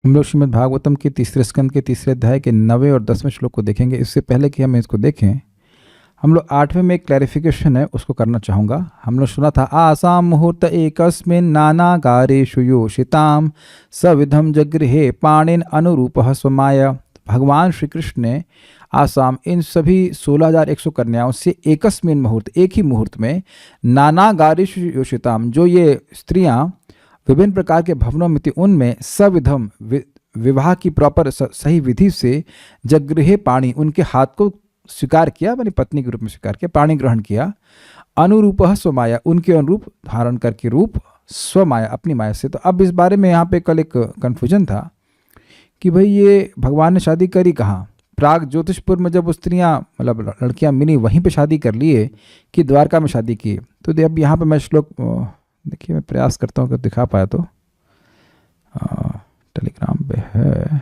हम लोग श्रीमद् भागवतम के तीसरे स्कंद के तीसरे अध्याय के 9वें और 10वें श्लोक को देखेंगे। इससे पहले कि हम इसको देखें, हम लोग 8वें में एक क्लैरिफिकेशन है, उसको करना चाहूँगा। हम लोग सुना था आसाम मुहूर्त एकस्मिन् नानागारेषु योषिताम सविधम जगृहे पाणिन अनुरूपः स्वमाया। भगवान श्री कृष्ण ने आसाम इन सभी 16,100 कन्याओं से एकस्मिन् मुहूर्त, एक ही मुहूर्त में, नानागारेषु योषिताम, जो ये स्त्रियां विभिन्न प्रकार के भवनों में थी, उनमें सविधम, विवाह की प्रॉपर सही विधि से, जगृहे पाणी, उनके हाथ को स्वीकार किया, अपनी पत्नी के रूप में स्वीकार किया, पाणी ग्रहण किया, अनुरूपः स्वमाया, उनके अनुरूप धारण करके रूप, स्वमाया, अपनी माया से। तो अब इस बारे में यहाँ पे कल एक कन्फ्यूजन था कि भाई ये भगवान ने शादी करी कहाँ? प्राग ज्योतिषपुर में जब स्त्रियाँ, मतलब लड़कियाँ मिली, वहीं पे शादी कर लिए कि द्वारका में शादी की? तो अब यहाँ पे मैं श्लोक देखिए, मैं प्रयास करता हूँ कि दिखा पाया तो, टेलीग्राम पे है,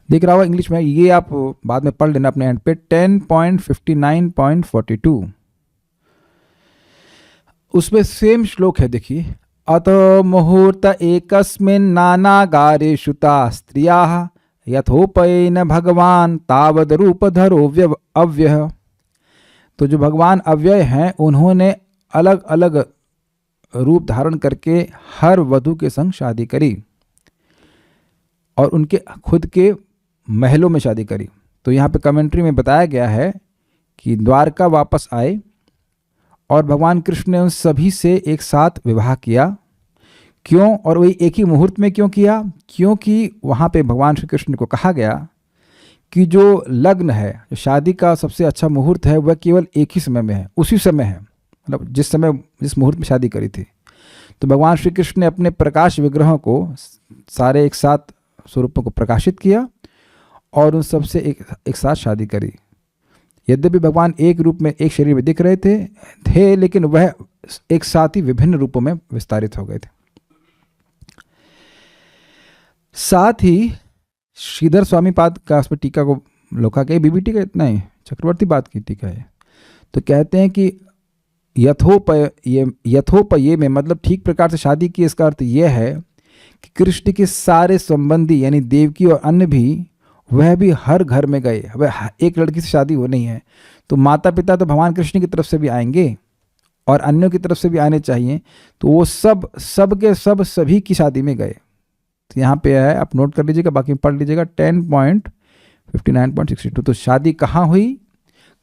दिख रहा हुआ इंग्लिश में, ये आप बाद में पढ़ लेना अपने एंड पे। 10.59.42 उसमें सेम श्लोक है, देखिए। अत मुहूर्त एकस्मिन् नानागारेषु ताः स्त्रियाः यथोपयेन भगवान तावद रूपधरो अव्ययः। तो जो भगवान अव्यय हैं, उन्होंने अलग अलग रूप धारण करके हर वधु के संग शादी करी और उनके खुद के महलों में शादी करी। तो यहाँ पे कमेंट्री में बताया गया है कि द्वारका वापस आए और भगवान कृष्ण ने उन सभी से एक साथ विवाह किया। क्यों? और वही एक ही मुहूर्त में क्यों किया? क्योंकि वहाँ पे भगवान श्री कृष्ण को कहा गया कि जो लग्न है, जो शादी का सबसे अच्छा मुहूर्त है, वह केवल एक ही समय में है, उसी समय है, मतलब जिस मुहूर्त में शादी करी थी। तो भगवान श्री कृष्ण ने अपने प्रकाश विग्रहों को सारे एक साथ स्वरूपों को प्रकाशित किया और उन सब से एक साथ शादी करी। यद्यपि भगवान एक रूप में, एक शरीर में दिख रहे थे, लेकिन वह एक साथ ही विभिन्न रूपों में विस्तारित हो गए थे। साथ ही श्रीधर स्वामी पाद का उस पर टीका को लोका के बीबीटी का इतना ही, चक्रवर्ती पाद की टीका है। तो कहते हैं कि यथोपये में, मतलब ठीक प्रकार से शादी की, इसका अर्थ यह है कि कृष्ण के सारे संबंधी यानी देवकी और अन्य भी, वह भी हर घर में गए। वह एक लड़की से शादी हो नहीं है, तो माता पिता तो भगवान कृष्ण की तरफ से भी आएंगे और अन्यों की तरफ से भी आने चाहिए। तो वो सब के सब सभी की शादी में गए। तो यहाँ पे है, आप नोट कर लीजिएगा, बाकी पढ़ लीजिएगा। 10.59.62। तो शादी कहाँ हुई,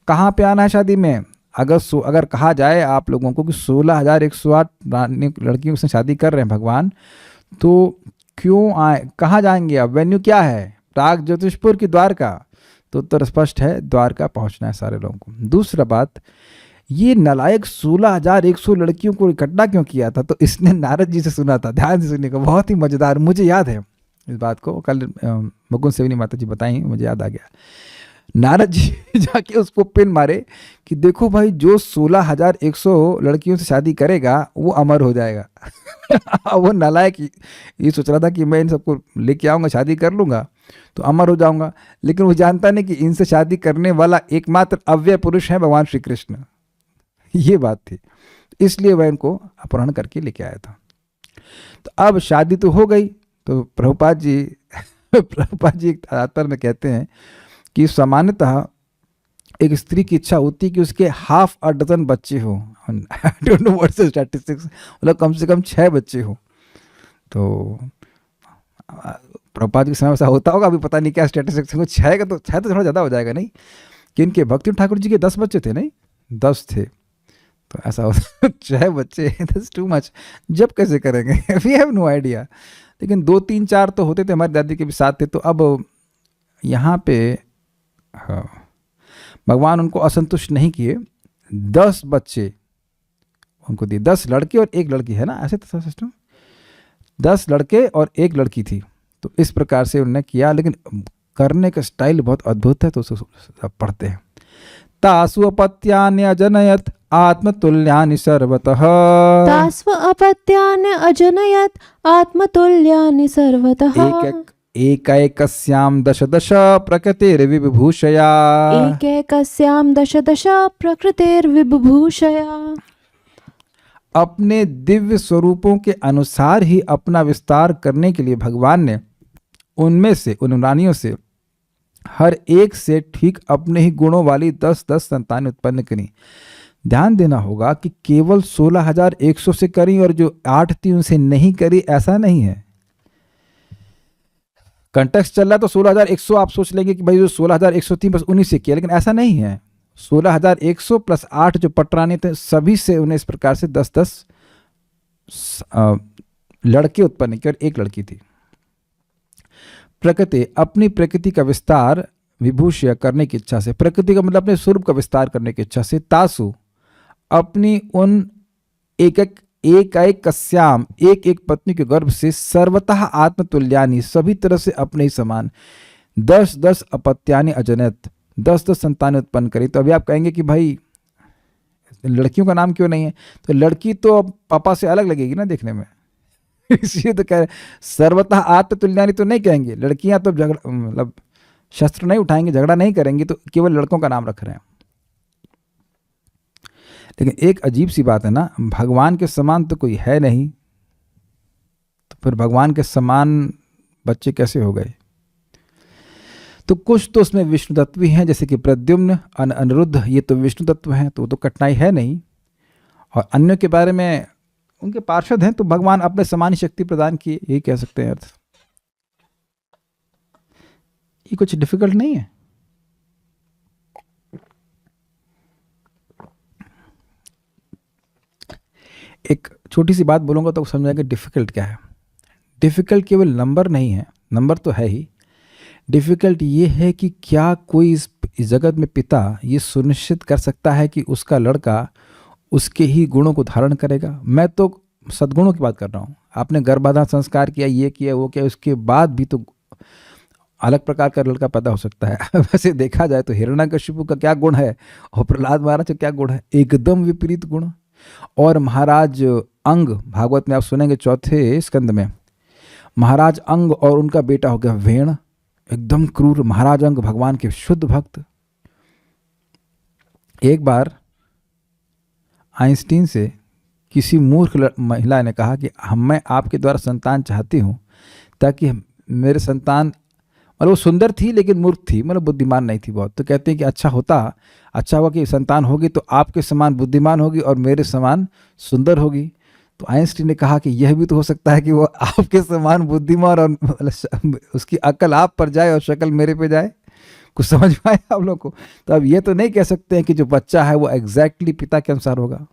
कहाँ पे आना है शादी में? अगर कहा जाए आप लोगों को कि 16,108 लड़कियों से शादी कर रहे हैं भगवान, तो क्यों आए, कहाँ जाएंगे? अब वेन्यू क्या है? प्राग ज्योतिषपुर की द्वारका? तो उत्तर स्पष्ट है, द्वारका पहुंचना है सारे लोगों को। दूसरा बात, ये नलायक 16,100 लड़कियों को इकट्ठा क्यों किया था? तो इसने नारद जी से सुना था। ध्यान से सुनने का, बहुत ही मजेदार, मुझे याद है इस बात को, कल मुकुंद सेवनी माता जी बताई, मुझे याद आ गया। नारद जी जाके उसको पिन मारे कि देखो भाई, जो 16,100 लड़कियों से शादी करेगा वो अमर हो जाएगा। वो नालायक ये सोच रहा था कि मैं इन सबको लेके आऊँगा, शादी कर लूँगा तो अमर हो जाऊँगा, लेकिन वो जानता नहीं कि इनसे शादी करने वाला एकमात्र अव्यय पुरुष है भगवान श्री कृष्ण। ये बात थी, इसलिए वह इनको अपहरण करके लेके आया था। तो अब शादी तो हो गई, तो प्रभुपाद जी एक तात्पर्य में कहते हैं कि सामान्यतः एक स्त्री की इच्छा होती है कि उसके half a dozen बच्चे हो। I don't know what's the statistics, मतलब कम से कम 6 बच्चे हो। तो प्रभुपाद के समय ऐसा होता होगा, अभी पता नहीं क्या स्टैटिस्टिक्स है। 6 का तो 6 तो थोड़ा ज़्यादा हो जाएगा नहीं? कि इनके भक्ति ठाकुर जी के 10 बच्चे थे, नहीं 10 थे, तो ऐसा होता 6 बच्चे, दैट्स टू मच। जब कैसे करेंगे? We have no idea. लेकिन 2, 3, 4 तो होते थे, हमारी दादी के भी साथ थे। तो अब यहाँ पे भगवान उनको असंतुष्ट नहीं किए, 10 बच्चे उनको दिए। 10 लड़के और 1 लड़की है ना, ऐसे तो सिस्टम, 10 लड़के और 1 लड़की थी। तो इस प्रकार से उन्होंने किया, लेकिन करने का स्टाइल बहुत अद्भुत है, तो उसको सब पढ़ते हैं। तासु अपत्यानि अजनयत आत्मतुल्यानि सर्वतः। तास्व अपत्यानि अजनयत आत्मतुल्यानि सर्वतः। एकैकस्यां दश दश प्रकृतिर्विभूषया। एकैकस्यां दश दश प्रकृतिर्विभूषया। अपने दिव्य स्वरूपों के अनुसार ही अपना विस्तार करने के लिए भगवान ने उनमें से, उन रानियों से हर एक से ठीक अपने ही गुणों वाली 10-10 संतानें उत्पन्न करी। ध्यान देना होगा कि केवल 16,100 से करी और जो 8 थी उनसे नहीं करी, ऐसा नहीं है। कंटेक्स्ट चल रहा है तो 16,100 आप सोच लेंगे कि भाई जो 16,100 थी बस उन्हीं से किया, लेकिन ऐसा नहीं है। 16,100 प्लस 8 जो पटरानी थे सभी से उन्हें इस प्रकार से 10-10 लड़के उत्पन्न किए और एक लड़की थी। प्रकृति अपनी प्रकृति का विस्तार विभूषय करने की इच्छा से, प्रकृति का मतलब अपने स्वरूप का विस्तार करने की इच्छा से, तासु अपनी उन एक कस्याम एक एक पत्नी के गर्भ से सर्वतः आत्मतुल्यानि सभी तरह से अपने ही समान 10-10 अपत्यानि अजनयत 10-10 संतानें उत्पन्न करी। तो अभी आप कहेंगे कि भाई लड़कियों का नाम क्यों नहीं है, तो लड़की तो पापा से अलग लगेगी ना देखने में, इसलिए तो कह रहे सर्वतः आत्मतुल्यानि तो नहीं कहेंगे। लड़कियां तो झगड़ा मतलब शस्त्र नहीं उठाएंगे, झगड़ा नहीं करेंगी, तो केवल लड़कों का नाम रख रहे हैं। लेकिन एक अजीब सी बात है ना, भगवान के समान तो कोई है नहीं, तो फिर भगवान के समान बच्चे कैसे हो गए? तो कुछ तो उसमें विष्णु तत्व हैं, जैसे कि प्रद्युम्न, अनिरुद्ध, ये तो विष्णु तत्व हैं, तो कठिनाई है नहीं। और अन्यों के बारे में उनके पार्षद हैं, तो भगवान अपने समान शक्ति प्रदान किए, यही कह सकते हैं अर्थ। ये कुछ डिफिकल्ट नहीं है। एक छोटी सी बात बोलूँगा तो समझाएंगे डिफ़िकल्ट क्या है। डिफ़िकल्ट केवल नंबर नहीं है, नंबर तो है ही। डिफ़िकल्ट ये है कि क्या कोई इस जगत में पिता ये सुनिश्चित कर सकता है कि उसका लड़का उसके ही गुणों को धारण करेगा। मैं तो सद्गुणों की बात कर रहा हूँ। आपने गर्भाधान संस्कार किया, ये किया, वो किया, उसके बाद भी तो अलग प्रकार का लड़का पैदा हो सकता है। वैसे देखा जाए तो हिरण्यकशिपु का क्या गुण है और प्रहलाद महाराज का क्या गुण है, एकदम विपरीत गुण। और महाराज अंग, भागवत में आप सुनेंगे 4 स्कंद में, महाराज अंग और उनका बेटा हो गया वेण, एकदम क्रूर। महाराज अंग भगवान के शुद्ध भक्त। एक बार आइंस्टीन से किसी मूर्ख महिला ने कहा कि मैं आपके द्वारा संतान चाहती हूँ ताकि मेरे संतान, मतलब वो सुंदर थी लेकिन मूर्ख थी, मतलब बुद्धिमान नहीं थी बहुत। तो कहते हैं कि अच्छा हुआ कि संतान होगी तो आपके समान बुद्धिमान होगी और मेरे समान सुंदर होगी। तो आइंस्टीन ने कहा कि यह भी तो हो सकता है कि वो आपके समान बुद्धिमान और उसकी अकल आप पर जाए और शक्ल मेरे पे जाए। कुछ समझ में आया आप लोग को? तो अब ये तो नहीं कह सकते हैं कि जो बच्चा है वो एग्जैक्टली पिता के अनुसार होगा।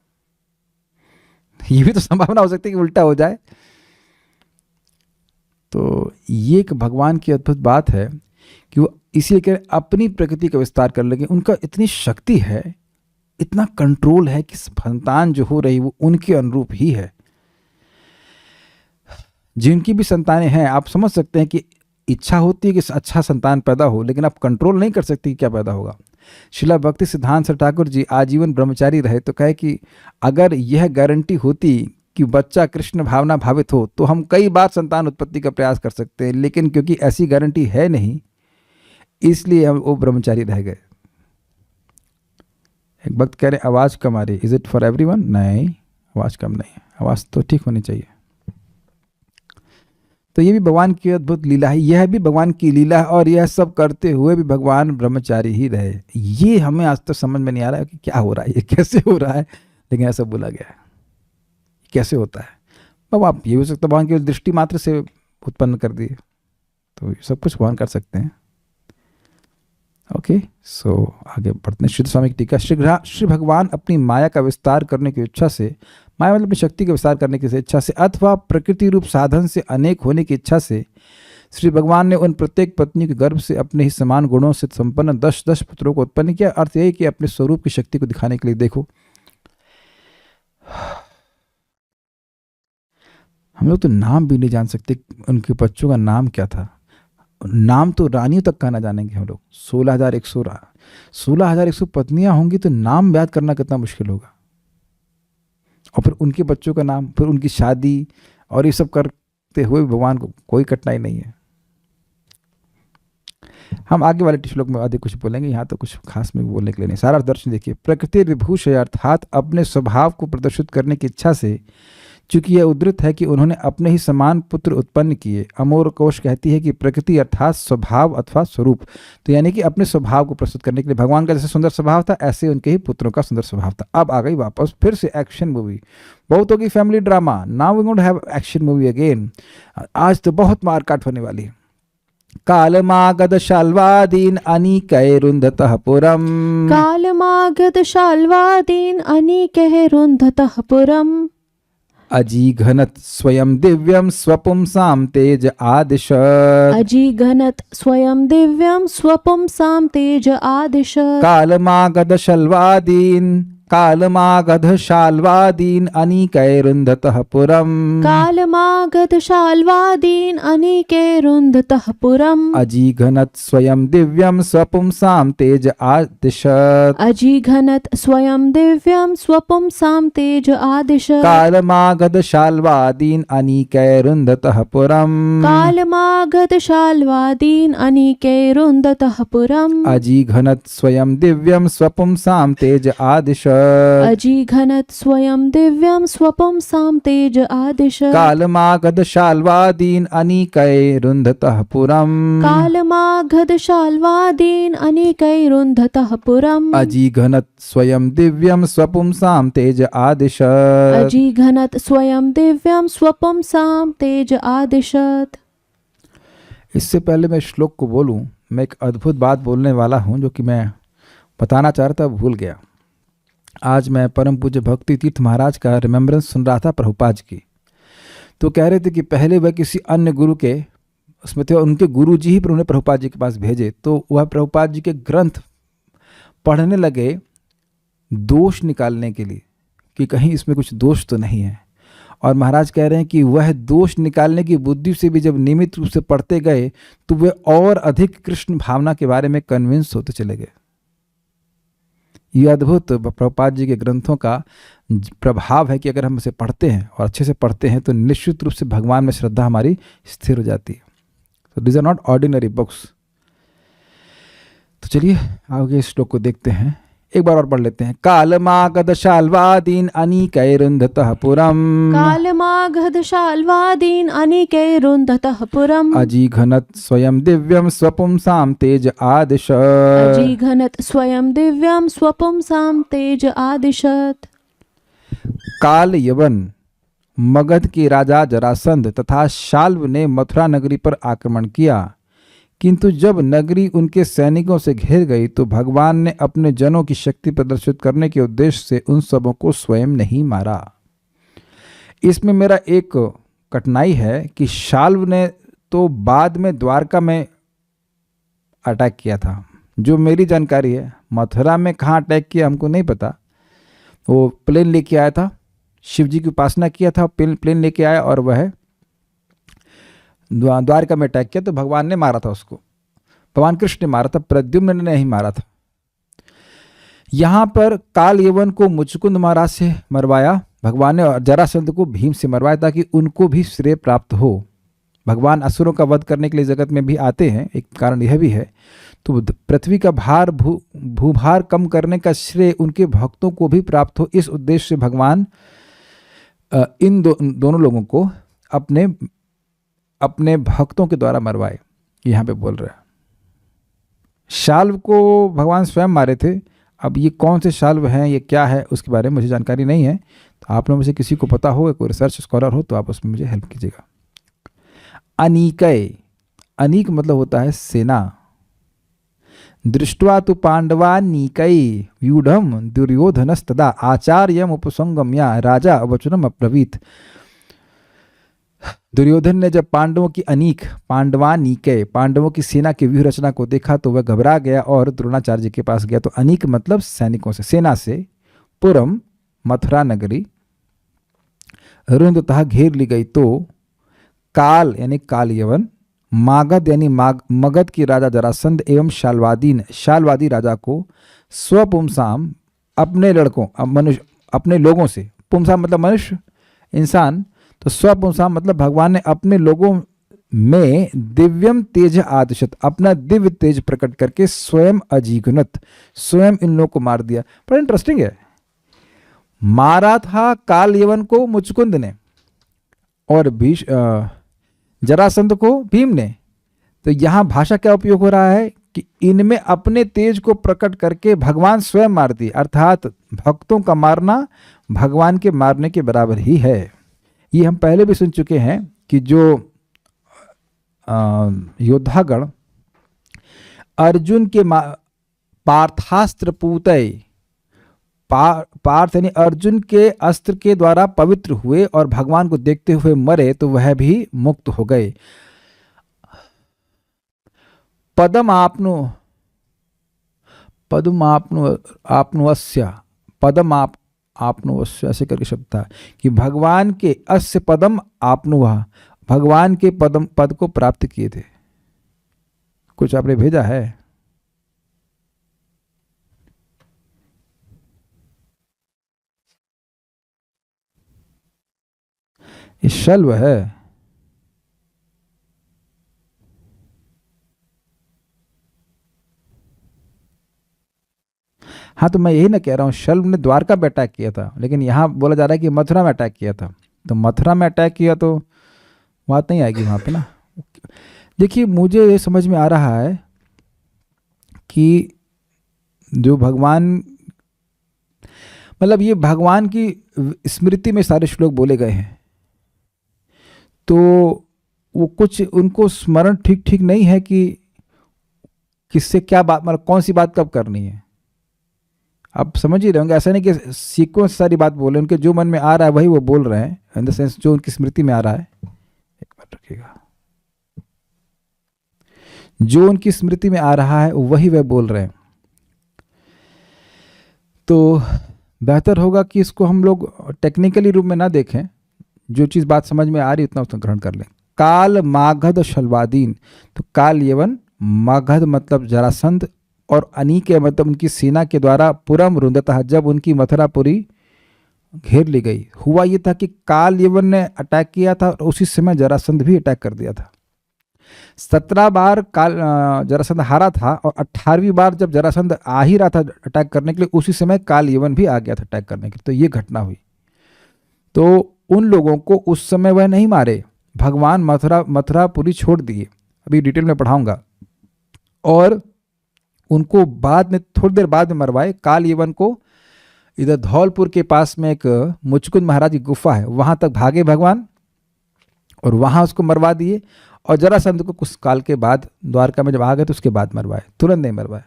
ये भी तो संभावना हो सकती है कि उल्टा हो जाए। तो ये एक भगवान की अद्भुत बात है कि वो इसीलिए कह अपनी प्रकृति का विस्तार कर लेंगे। उनका इतनी शक्ति है, इतना कंट्रोल है कि संतान जो हो रही वो उनके अनुरूप ही है। जिनकी भी संतानें हैं, आप समझ सकते हैं कि इच्छा होती है कि अच्छा संतान पैदा हो, लेकिन आप कंट्रोल नहीं कर सकते कि क्या पैदा होगा। शिला भक्ति सिद्धांत ठाकुर जी आजीवन ब्रह्मचारी रहे, तो कहे कि अगर यह गारंटी होती कि बच्चा कृष्ण भावना भावित हो तो हम कई बार संतान उत्पत्ति का प्रयास कर सकते हैं, लेकिन क्योंकि ऐसी गारंटी है नहीं इसलिए हम वो ब्रह्मचारी रह गए। एक भक्त कह रहे आवाज़ कम आ रही, इज इट फॉर एवरीवन? नहीं, आवाज़ कम नहीं है, आवाज़ तो ठीक होनी चाहिए। तो ये भी भगवान की अद्भुत लीला है, यह भी भगवान की लीला है। और यह सब करते हुए भी भगवान ब्रह्मचारी ही रहे। ये हमें आज तक समझ में नहीं आ रहा है कि क्या हो रहा है, ये कैसे हो रहा है, लेकिन ऐसा बोला गया है। कैसे होता है? अब आप ये हो सकता है भगवान की दृष्टि मात्र से उत्पन्न कर दिए, तो सब कुछ भगवान कर सकते हैं। ओके, सो आगे बढ़ते हैं। शुद्ध स्वामी की टीका। श्री भगवान अपनी माया का विस्तार करने की इच्छा से, माया मतलब अपनी शक्ति का विस्तार करने की इच्छा से अथवा प्रकृति रूप साधन से अनेक होने की इच्छा से श्री भगवान ने उन प्रत्येक पत्नी के गर्भ से अपने ही समान गुणों से संपन्न 10-10 पुत्रों को उत्पन्न किया। अर्थ यही कि अपने स्वरूप की शक्ति को दिखाने के लिए। देखो, हम लोग तो नाम भी नहीं जान सकते उनके बच्चों का नाम क्या था। नाम तो रानियों तक का ना जानेंगे हम लोग। 16,100 पत्नियां होंगी तो नाम याद करना कितना मुश्किल होगा। और फिर उनके बच्चों का नाम, फिर उनकी शादी, और ये सब करते हुए भगवान को कोई कठिनाई नहीं है। हम आगे वाले श्लोक में अधिक कुछ बोलेंगे, यहाँ तो कुछ खास में बोलने के लिए नहीं। सारा दर्शन देखिए, प्रकृति विभूषय अर्थात अपने स्वभाव को प्रदर्शित करने की इच्छा से, चूंकि यह उद्धृत है कि उन्होंने अपने ही समान पुत्र उत्पन्न किए। अमोर कोश कहती है कि प्रकृति अर्थात स्वभाव अथवा स्वरूप, तो यानी कि अपने स्वभाव को प्रस्तुत करने के लिए भगवान का जैसे सुंदर स्वभाव था, ऐसे उनके ही पुत्रों का सुंदर स्वभाव था। अब आ गई वापस फिर से एक्शन मूवी, बहुत होगी family drama, now we going to have action movie again. आज तो बहुत मारकाट होने वाली है। कालमागध शाल्वादीन अनीकैरुन्धतः पुरम्, कालमागध शाल्वादीन अनीकैः रुन्धतः पुरम्, अजीघनत स्वयं दिव्यम स्वपुंसां तेज आदिशत्, अजीघनत स्वयं दिव्यं स्वपुंसां तेज आदिशत्, कालमागध शल्वादीन कालमागध शाल्वादीन अनीकैरुन्धतः पुरम्, कालमागध शाल्वादीन अनीकैरुन्धतः पुरम्, अजीघनत स्वयं दिव्यम स्वपुंसां तेज आदिशत्, अजीघनत स्वयं दिव्यं स्वपुंसां तेज आदिशत्, कालमागध शाल्वादीन अनीकैरुन्धतः पुरम्, कालमागध शाल्वादीन अनीकैरुन्धतः पुरम्, अजीघनत स्वयं दिव्यम स्वपुंसां तेज आदिशत्, अजीघनत स्वयं दिव्यं स्वपुंसां तेज आदिशत्, कालमागध शाल्वादीन अनीकैरुन्धतः पुरम्, कालमागध शाल्वादीन अनीकैरुन्धतः पुरम्, अजीघनत स्वयं दिव्यम स्वपुंसां तेज आदिशत्, अजीघनत स्वयं दिव्यं स्वपुंसां तेज आदिशत्। इससे पहले मैं श्लोक को बोलूं, मैं एक अद्भुत बात बोलने वाला हूं जो कि मैं बताना चाह रहा था, भूल गया। आज मैं परम पूज्य भक्ति तीर्थ महाराज का रिमेम्बरेंस सुन रहा था प्रभुपाद जी की, तो कह रहे थे कि पहले वह किसी अन्य गुरु के उसमें थे, उनके गुरु जी ही पर उन्हें प्रभुपाद जी के पास भेजे, तो वह प्रभुपाद जी के ग्रंथ पढ़ने लगे दोष निकालने के लिए कि कहीं इसमें कुछ दोष तो नहीं है। और महाराज कह रहे हैं कि वह दोष निकालने की बुद्धि से भी जब नियमित रूप से पढ़ते गए तो वे और अधिक कृष्ण भावना के बारे में कन्विंस होते चले गए। यह अद्भुत प्रभुपाद जी के ग्रंथों का प्रभाव है कि अगर हम इसे पढ़ते हैं और अच्छे से पढ़ते हैं तो निश्चित रूप से भगवान में श्रद्धा हमारी स्थिर हो जाती है। तो these are not ordinary books. तो चलिए आगे इस श्लोक को देखते हैं, एक बार और पढ़ लेते हैं। कालमागध शाल्वादीन अनीकैरुन्धतः पुरम्, कालमागध शाल्वादीन अनीकैरुन्धतः पुरम्, अजीघनत स्वयं दिव्यम स्वपुंसां तेज आदिशत्, अजीघनत स्वयं दिव्यं स्वपुंसां तेज आदिशत्, काल यवन मगध के राजा जरासंध तथा शाल्व ने मथुरा नगरी पर आक्रमण किया, किंतु जब नगरी उनके सैनिकों से घिर गई तो भगवान ने अपने जनों की शक्ति प्रदर्शित करने के उद्देश्य से उन सबों को स्वयं नहीं मारा। इसमें मेरा एक कठिनाई है कि शाल्व ने तो बाद में द्वारका में अटैक किया था, जो मेरी जानकारी है। मथुरा में कहाँ अटैक किया हमको नहीं पता। वो प्लेन लेके आया था, शिव जी की उपासना किया था, प्लेन लेके आया और वह द्वारका में अटैक किया तो भगवान ने मारा था उसको, भगवान कृष्ण ने मारा था, प्रद्युम्न ने नहीं मारा था। यहाँ पर काल यवन को मुचकुंद महाराज से मरवाया भगवान ने और जरासंध को भीम से मरवाया ताकि उनको भी श्रेय प्राप्त हो। भगवान असुरों का वध करने के लिए जगत में भी आते हैं, एक कारण यह भी है। तो पृथ्वी का भार भूभार कम करने का श्रेय उनके भक्तों को भी प्राप्त हो, इस उद्देश्य से भगवान इन दोनों लोगों को अपने भक्तों के द्वारा मरवाए। यहाँ पे बोल रहा है शाल्व को भगवान स्वयं मारे थे। अब ये कौन से शाल्व हैं, ये क्या है, उसके बारे में मुझे जानकारी नहीं है। तो आप लोगों में से किसी को पता हो, कोई रिसर्च स्कॉलर हो तो आप उसमें मुझे हेल्प कीजिएगा। अनीकै, अनीक मतलब होता है सेना। दृष्ट्वा तु पांडवानीकै व्यूढ़म दुर्योधनस्तदा आचार्यम उपसंगम्य राजा अवचनम अब्रवीत। दुर्योधन ने जब पांडवों की पांडवानीकै पांडवों की सेना की व्यूह रचना को देखा तो वह घबरा गया और द्रोणाचार्य जी के पास गया। तो अनीक मतलब सैनिकों से, सेना से। पुरम मथुरा नगरी रुंधतः घेर ली गई तो काल यानी काल यवन, मागध यानी मगध की राजा जरासंध एवं शाल्वादी राजा को स्वपुंसाम अपने लड़कों मनुष्य अपने लोगों से, पुंसाम मतलब मनुष्य इंसान, तो स्वपुंसाम मतलब भगवान ने अपने लोगों में दिव्यम तेज आदिशत, अपना दिव्य तेज प्रकट करके स्वयं अजीगुनत, स्वयं इन लोगों को मार दिया। बड़ा इंटरेस्टिंग है, मारा था काल यवन को मुचकुंद ने और जरासंध को भीम ने। तो यहां भाषा क्या उपयोग हो रहा है कि इनमें अपने तेज को प्रकट करके भगवान स्वयं मार दिए, अर्थात भक्तों का मारना भगवान के मारने के बराबर ही है। ये हम पहले भी सुन चुके हैं कि जो योद्धागण अर्जुन के पार्थास्त्र पूतय, पार्थ यानी अर्जुन के अस्त्र के द्वारा पवित्र हुए और भगवान को देखते हुए मरे, तो वह भी मुक्त हो गए। पदम आपनुवस्य ऐसे करके शब्द था कि भगवान के अस्य पदम आपनुवा, भगवान के पद को प्राप्त किए थे। कुछ आपने भेजा है? ये शल्व है। हाँ, तो मैं यही ना कह रहा हूँ, शल्व ने द्वारका पे अटैक किया था, लेकिन यहाँ बोला जा रहा है कि मथुरा में अटैक किया था। तो मथुरा में अटैक किया तो बात नहीं आएगी वहाँ पे ना। देखिए, मुझे ये समझ में आ रहा है कि जो भगवान, मतलब ये भगवान की स्मृति में सारे श्लोक बोले गए हैं, तो वो कुछ उनको स्मरण ठीक ठीक नहीं है कि किससे क्या बात, मतलब कौन सी बात कब करनी है। आप समझ ही रहे होंगे, ऐसा नहीं कि सीक्वेंस सारी बात बोले, उनके जो मन में आ रहा है वही वो बोल रहे हैं, इन द सेंस जो उनकी स्मृति में आ रहा है। एक मिनट रखिएगा, जो उनकी स्मृति में आ रहा है वही वह बोल रहे हैं। तो बेहतर होगा कि इसको हम लोग टेक्निकली रूप में ना देखें, जो चीज़ बात समझ में आ रही उतना उसका ग्रहण कर लें। काल मागध शल्वादीन, तो काल यवन, मागध मतलब जरासंध, और अनीके मतलब उनकी सेना के द्वारा पुरम रुंधतः, जब उनकी मथुरापुरी घेर ली गई। हुआ ये था कि काल यवन ने अटैक किया था और उसी समय जरासंध भी अटैक कर दिया था। 17 बार काल जरासंध हारा था और 18वीं बार जब जरासंध आ ही रहा था अटैक करने के लिए, उसी समय काल यवन भी आ गया था अटैक करने के लिए। तो ये घटना हुई। तो उन लोगों को उस समय वह नहीं मारे, भगवान मथुरापुरी छोड़ दिए, अभी डिटेल में पढ़ाऊंगा, और उनको बाद में थोड़ी देर बाद में मरवाए। काल यवन को इधर धौलपुर के पास में एक मुचकुंद महाराज की गुफा है, वहां तक भागे भगवान और वहां उसको मरवा दिए। और जरासंध को कुछ काल के बाद द्वारका में जब आ गए तो उसके बाद मरवाए, तुरंत नहीं मरवाए।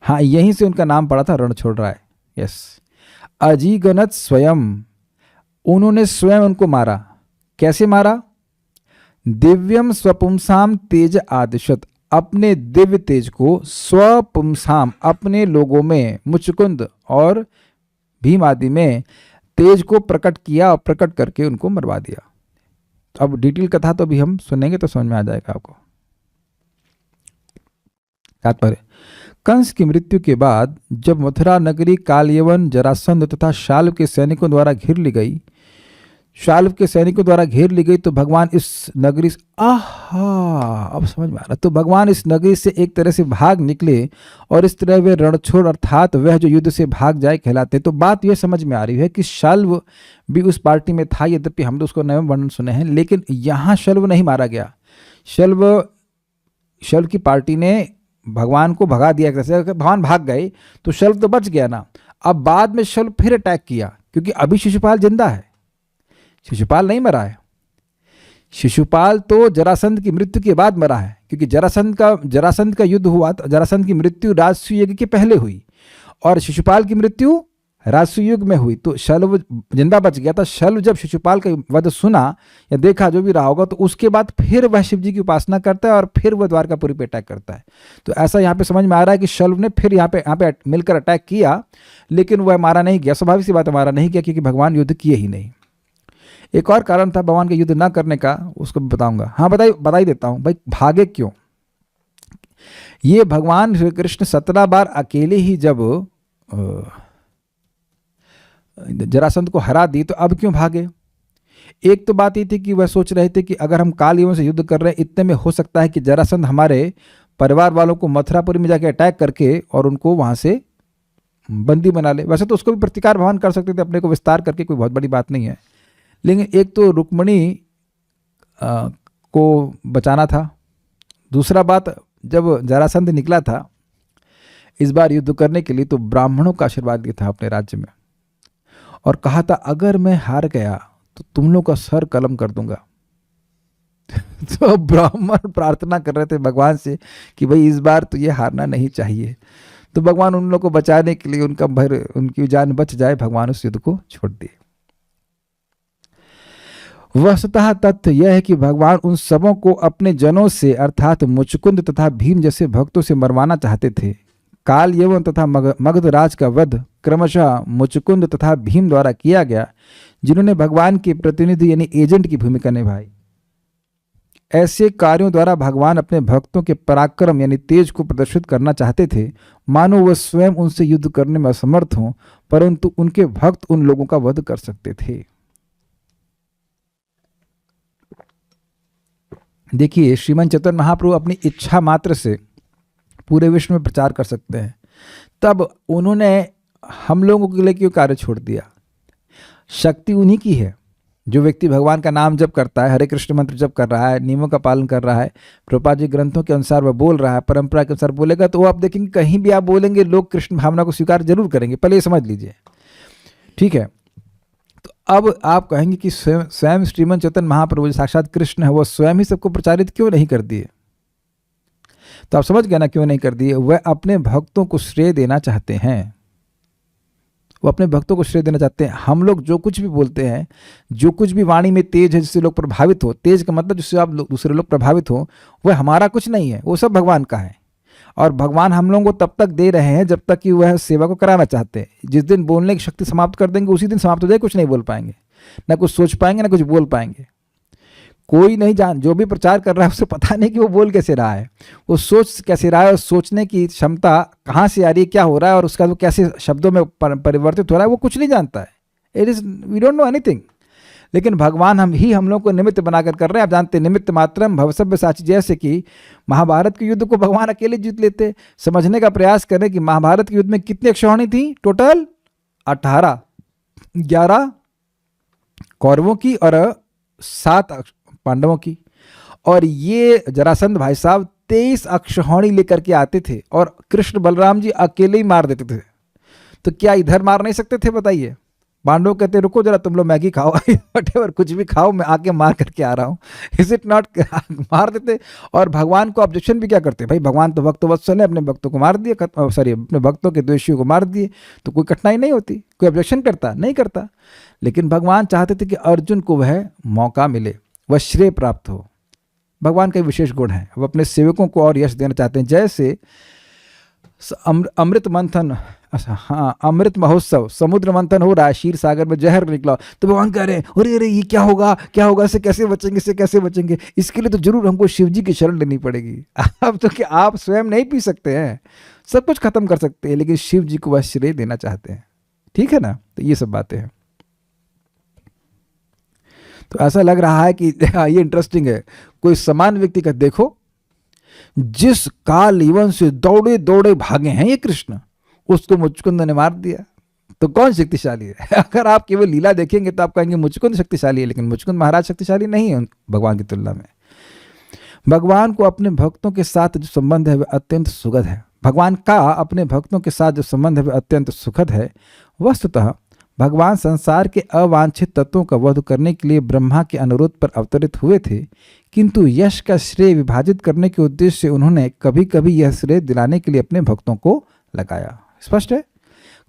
हाँ, यहीं से उनका नाम पड़ा था रण छोड़ रहा है। यस, अजीगनत स्वयं, उन्होंने स्वयं उनको मारा। कैसे मारा? दिव्यम स्वपुंसाम तेज आदिशत, अपने दिव्य तेज को स्वपुंसाम, अपने लोगों में, मुचकुंद और भीम आदि में तेज को प्रकट किया और प्रकट करके उनको मरवा दिया। तो अब डिटेल कथा तो भी हम सुनेंगे तो समझ में आ जाएगा आपको। तात्पर्य, कंस की मृत्यु के बाद जब मथुरा नगरी कालयवन, जरासंध तथा शाल्व के सैनिकों द्वारा घेर ली गई, तो भगवान इस नगरी से, अब समझ में आ रहा, तो भगवान इस नगरी से एक तरह से भाग निकले और इस तरह वे रणछोड़, अर्थात वह जो युद्ध से भाग जाए कहलाते। तो बात यह समझ में आ रही है कि शल्व भी उस पार्टी में था, यद्यपि हम तो उसको नए वर्णन सुने हैं, लेकिन यहाँ शल्व नहीं मारा गया। शल्व की पार्टी ने भगवान को भगा दिया। जैसे भगवान भाग गए तो शल्व तो बच गया ना। अब बाद में शल्व फिर अटैक किया, क्योंकि अभी शिशुपाल जिंदा है, शिशुपाल नहीं मरा है। शिशुपाल तो जरासंध की मृत्यु के बाद मरा है, क्योंकि जरासंध का युद्ध हुआ। जरासंध की मृत्यु राजसूय युग के पहले हुई और शिशुपाल की मृत्यु राजसूय युग में हुई। तो शल्व जिंदा बच गया था। शल्व जब शिशुपाल का वध सुना या देखा, जो भी रहा होगा, तो उसके बाद फिर वह शिव जी की उपासना करता है और फिर वह द्वारकापुरी पे अटैक करता है। तो ऐसा यहाँ पे समझ में आ रहा है कि शल्व ने फिर यहाँ पे मिलकर अटैक किया, लेकिन वह मारा नहीं गया। स्वाभाविक सी बात है, मारा नहीं गया, क्योंकि भगवान युद्ध किए ही नहीं। एक और कारण था भगवान के युद्ध ना करने का, उसको बताऊंगा। हाँ, बता ही देता हूं भाई, भागे क्यों। ये भगवान श्री कृष्ण 17 बार अकेले ही जब जरासंध को हरा दी, तो अब क्यों भागे? एक तो बात ये थी कि वह सोच रहे थे कि अगर हम काल युगों से युद्ध कर रहे हैं, इतने में हो सकता है कि जरासंध हमारे परिवार वालों को मथुरापुरी में जाके अटैक करके और उनको वहाँ से बंदी बना ले। वैसे तो उसको भी प्रतिकार भावन कर सकते थे, अपने को विस्तार करके, कोई बहुत बड़ी बात नहीं है। लेकिन एक तो रुक्मिणी को बचाना था, दूसरा बात जब जरासंध निकला था इस बार युद्ध करने के लिए तो ब्राह्मणों का आशीर्वाद दिया था अपने राज्य में और कहा था अगर मैं हार गया तो तुम लोग का सर कलम कर दूंगा। तो ब्राह्मण प्रार्थना कर रहे थे भगवान से कि भाई इस बार तो ये हारना नहीं चाहिए। तो भगवान उन लोगों को बचाने के लिए उनकी जान बच जाए, भगवान उस युद्ध को छोड़ दिए। वस्तुतः तथ्य यह है कि भगवान उन सबों को अपने जनों से अर्थात मुचकुंद तथा भीम जैसे भक्तों से मरवाना चाहते थे। काल यवन तथा मगधराज का वध क्रमशः मुचकुंद तथा भीम द्वारा किया गया, जिन्होंने भगवान के प्रतिनिधि यानी एजेंट की भूमिका निभाई। ऐसे कार्यों द्वारा भगवान अपने भक्तों के पराक्रम यानी तेज को प्रदर्शित करना चाहते थे, मानो वह स्वयं उनसे युद्ध करने में असमर्थ हों, परंतु उनके भक्त उन लोगों का वध कर सकते थे। देखिए, श्रीमन चैतन्य महाप्रभु अपनी इच्छा मात्र से पूरे विश्व में प्रचार कर सकते हैं, तब उन्होंने हम लोगों के लिए क्यों कार्य छोड़ दिया? शक्ति उन्हीं की है। जो व्यक्ति भगवान का नाम जप करता है, हरे कृष्ण मंत्र जप कर रहा है, नियमों का पालन कर रहा है, प्रभुपाद जी ग्रंथों के अनुसार वह बोल रहा है, परंपरा के अनुसार बोलेगा, तो वो आप देखेंगे कहीं भी आप बोलेंगे लोग कृष्ण भावना को स्वीकार जरूर करेंगे। पहले ये समझ लीजिए, ठीक है। तो अब आप कहेंगे कि स्वयं श्रीमन चैतन्य महाप्रभु जो साक्षात कृष्ण है, वो स्वयं ही सबको प्रचारित क्यों नहीं कर दिए? तो आप समझ गए ना क्यों नहीं कर दिए? वह अपने भक्तों को श्रेय देना चाहते हैं। वो अपने भक्तों को श्रेय देना चाहते हैं। हम लोग जो कुछ भी बोलते हैं, जो कुछ भी वाणी में तेज है जिससे लोग प्रभावित हो, तेज का मतलब जिससे आप दूसरे लोग प्रभावित हो, वह हमारा कुछ नहीं है, वो सब भगवान का है। और भगवान हम लोगों को तब तक दे रहे हैं जब तक कि वह सेवा को कराना चाहते हैं। जिस दिन बोलने की शक्ति समाप्त कर देंगे उसी दिन समाप्त हो जाए, कुछ नहीं बोल पाएंगे, ना कुछ सोच पाएंगे, ना कुछ बोल पाएंगे। कोई नहीं जान, जो भी प्रचार कर रहा है उसे पता नहीं कि वो बोल कैसे रहा है, वो सोच कैसे रहा है, और सोचने की क्षमता कहाँ से आ रही है, क्या हो रहा है, और उसका वो कैसे शब्दों में परिवर्तित हो रहा है, वो कुछ नहीं जानता है। We don't know anything. लेकिन भगवान हम लोग को निमित्त बनाकर कर रहे हैं। आप जानते हैं, निमित्त मात्रम भवसभ्य साची, जैसे कि महाभारत के युद्ध को भगवान अकेले जीत लेते। समझने का प्रयास करें कि महाभारत के युद्ध में कितनी अक्षौहिणी थी? टोटल 18, 11 कौरवों की और 7 पांडवों की। और ये जरासंध भाई साहब 23 अक्षौहिणी लेकर के आते थे और कृष्ण बलराम जी अकेले ही मार देते थे। तो क्या इधर मार नहीं सकते थे? बताइए। पांडव कहते रुको जरा, तुम लोग मैगी खाओ, वटेवर कुछ भी खाओ, मैं आके मार करके आ रहा हूँ। Is it not? मार देते। और भगवान को ऑब्जेक्शन भी क्या करते? भाई भगवान तो भक्त वत्सल है, अपने भक्तों को मार दिए, अपने भक्तों के द्वेषियों को मार दिए, तो कोई कठिनाई नहीं होती। कोई ऑब्जेक्शन करता? नहीं करता। लेकिन भगवान चाहते थे कि अर्जुन को वह मौका मिले, वह श्रेय प्राप्त हो। भगवान का विशेष गुण है, वह अपने सेवकों को और यश देना चाहते हैं। जैसे अमृत मंथन, हाँ, अमृत महोत्सव, समुद्र मंथन हो रहा है, क्षीर सागर में जहर निकला, तो भगवान कह रहे हैं अरे अरे ये क्या होगा, क्या होगा, इससे कैसे बचेंगे, इससे कैसे बचेंगे? इसके लिए तो जरूर हमको शिव जी की शरण लेनी पड़ेगी। अब तो कि आप स्वयं नहीं पी सकते हैं, सब कुछ खत्म कर सकते हैं, लेकिन शिव जी को वह श्रेय देना चाहते हैं। ठीक है ना? तो ये सब बातें हैं। तो ऐसा लग रहा है कि ये इंटरेस्टिंग है। कोई समान व्यक्ति का देखो, जिस काल यवन से दौड़े दौड़े भागे हैं ये कृष्ण, उसको मुचकुंद ने मार दिया। तो कौन शक्तिशाली है? अगर आप केवल लीला देखेंगे तो आप कहेंगे मुचकुंद शक्तिशाली है, लेकिन मुचकुंद महाराज शक्तिशाली नहीं है भगवान की तुलना में। भगवान को अपने भक्तों के साथ जो संबंध है वह अत्यंत सुखद है। भगवान का अपने भक्तों के साथ जो संबंध है वह अत्यंत सुखद है। वस्तुतः भगवान संसार के अवांछित तत्वों का वध करने के लिए ब्रह्मा के अनुरोध पर अवतरित हुए थे, किंतु यश का श्रेय विभाजित करने के उद्देश्य से उन्होंने कभी कभी यह श्रेय दिलाने के लिए अपने भक्तों को लगाया। स्पष्ट है?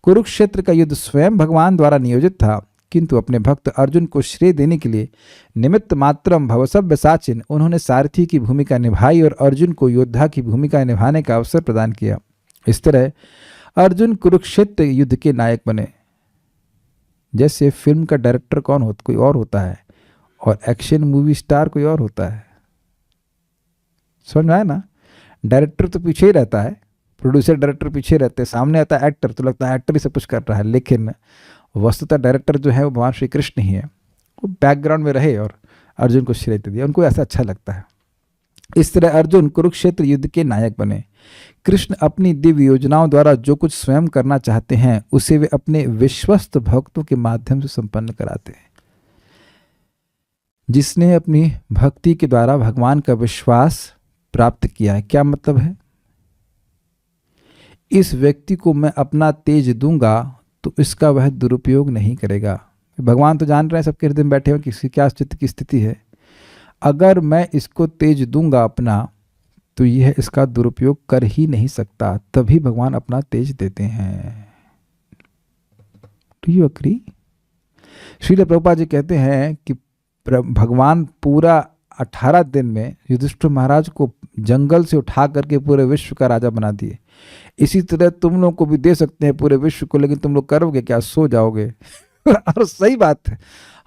कुरुक्षेत्र का युद्ध स्वयं भगवान द्वारा नियोजित था, किंतु अपने भक्त अर्जुन को श्रेय देने के लिए निमित्त मात्रम भवसभ्य साचिन उन्होंने सारथी की भूमिका निभाई और अर्जुन को योद्धा की भूमिका निभाने का अवसर प्रदान किया। इस तरह अर्जुन कुरुक्षेत्र युद्ध के नायक बने। जैसे फिल्म का डायरेक्टर कौन होता, कोई और होता है, और एक्शन मूवी स्टार कोई और होता है। समझ में आया ना? डायरेक्टर तो पीछे ही रहता है, प्रोड्यूसर डायरेक्टर पीछे रहते हैं, सामने आता है एक्टर, तो लगता है एक्टर ही सब कुछ कर रहा है, लेकिन वस्तुतः डायरेक्टर जो है वो भगवान श्री कृष्ण ही है। वो बैकग्राउंड में रहे और अर्जुन को श्रेय दे दिया, उनको ऐसा अच्छा लगता है। इस तरह अर्जुन कुरुक्षेत्र युद्ध के नायक बने। कृष्ण अपनी दिव्य योजनाओं द्वारा जो कुछ स्वयं करना चाहते हैं उसे वे अपने विश्वस्त भक्तों के माध्यम से संपन्न कराते हैं। जिसने अपनी भक्ति के द्वारा भगवान का विश्वास प्राप्त किया है, क्या मतलब है? इस व्यक्ति को मैं अपना तेज दूंगा तो इसका वह दुरुपयोग नहीं करेगा। भगवान तो जान रहे हैं सबके हृदय में बैठे हुए किसी क्या चित्त की स्थिति है। अगर मैं इसको तेज दूंगा अपना तो यह इसका दुरुपयोग कर ही नहीं सकता, तभी भगवान अपना तेज देते हैं। Do you agree? Srila Prabhupada ji कहते हैं कि भगवान पूरा 18 दिन में युधिष्ठिर महाराज को जंगल से उठा करके पूरे विश्व का राजा बना दिए। इसी तरह तुम लोग को भी दे सकते हैं पूरे विश्व को, लेकिन तुम लोग करोगे क्या? सो जाओगे। और सही बात है।